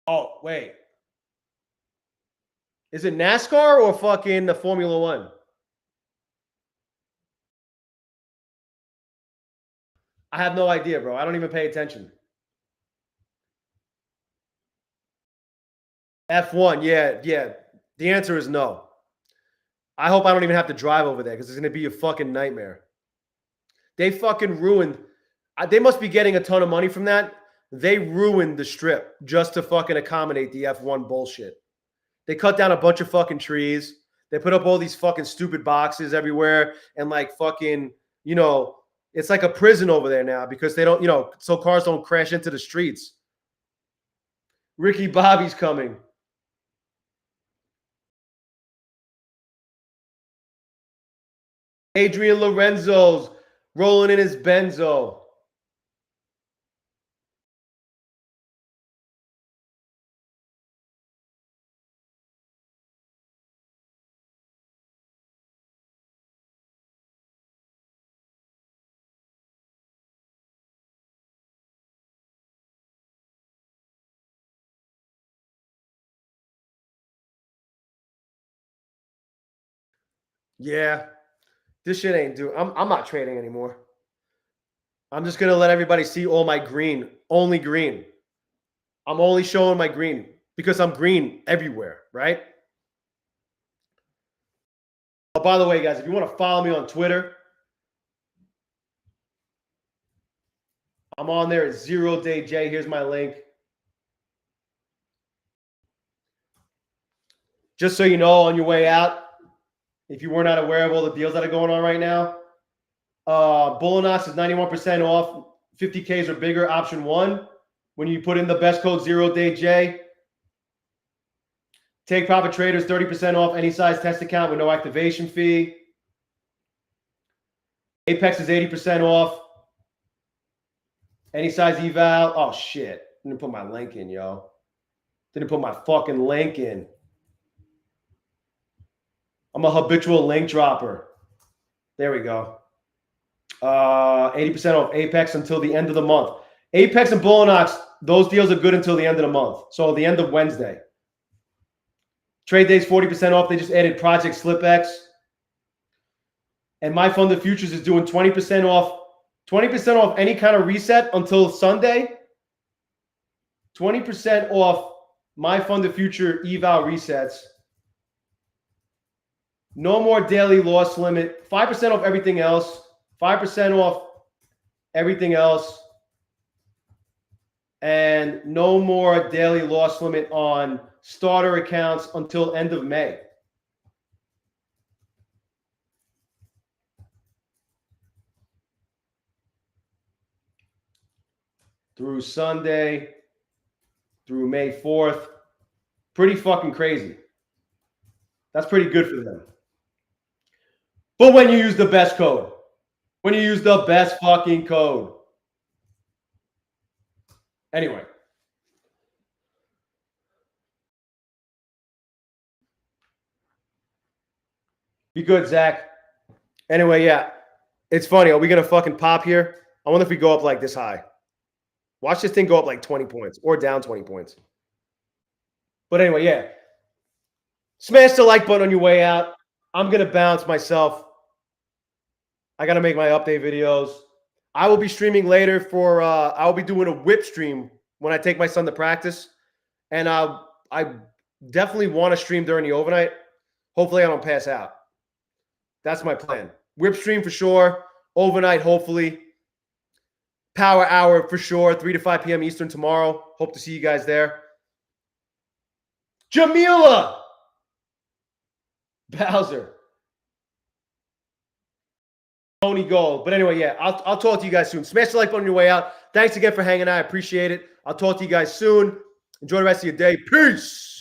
Oh, wait. Is it NASCAR or fucking the Formula One? I have no idea, bro. I don't even pay attention. F1, yeah. The answer is no. I hope I don't even have to drive over there because it's going to be a fucking nightmare. They fucking ruined. They must be getting a ton of money from that. They ruined the strip just to fucking accommodate the F1 bullshit. They cut down a bunch of fucking trees. They put up all these fucking stupid boxes everywhere and like fucking, it's like a prison over there now because they don't, so cars don't crash into the streets. Ricky Bobby's coming. Adrian Lorenzo's rolling in his benzo. Yeah, this shit ain't doing. I'm not trading anymore. I'm just gonna let everybody see all my green, only green. I'm only showing my green because I'm green everywhere, right? Oh, by the way, guys, if you want to follow me on Twitter, I'm on there at ZERODAYJay. Here's my link. Just so you know, on your way out, if you were not aware of all the deals that are going on right now, bulenox is 91% off, 50Ks or bigger, option 1. When you put in the best code ZERODAYJ, take profit traders 30% off any size test account with no activation fee. Apex is 80% off. Any size eval. Oh shit. Didn't put my link in, yo. Didn't put my fucking link in. I'm a habitual link dropper. There we go. 80% off Apex until the end of the month. Apex and bulenox, those deals are good until the end of the month. So the end of Wednesday. Trade days 40% off. They just added Project SlipX. And My Funded Futures is doing 20% off. 20% off any kind of reset until Sunday. 20% off My Funded Future eval resets. No more daily loss limit. 5% off everything else. 5% off everything else. And no more daily loss limit on starter accounts until end of May. Through Sunday, through May 4th. Pretty fucking crazy. That's pretty good for them. But when you use the best code, when you use the best fucking code. Anyway. Be good, Zach. Anyway, yeah. It's funny. Are we going to fucking pop here? I wonder if we go up like this high. Watch this thing go up like 20 points or down 20 points. But anyway, yeah. Smash the like button on your way out. I'm going to bounce myself. I got to make my update videos. I will be streaming later for, I will be doing a whip stream when I take my son to practice. And I definitely want to stream during the overnight. Hopefully I don't pass out. That's my plan. Whip stream for sure. Overnight, hopefully. Power hour for sure. 3 to 5 p.m. Eastern tomorrow. Hope to see you guys there. Jamila! Bowser. Tony Gold. But anyway, yeah, I'll talk to you guys soon. Smash the like button on your way out. Thanks again for hanging out. I appreciate it. I'll talk to you guys soon. Enjoy the rest of your day. Peace.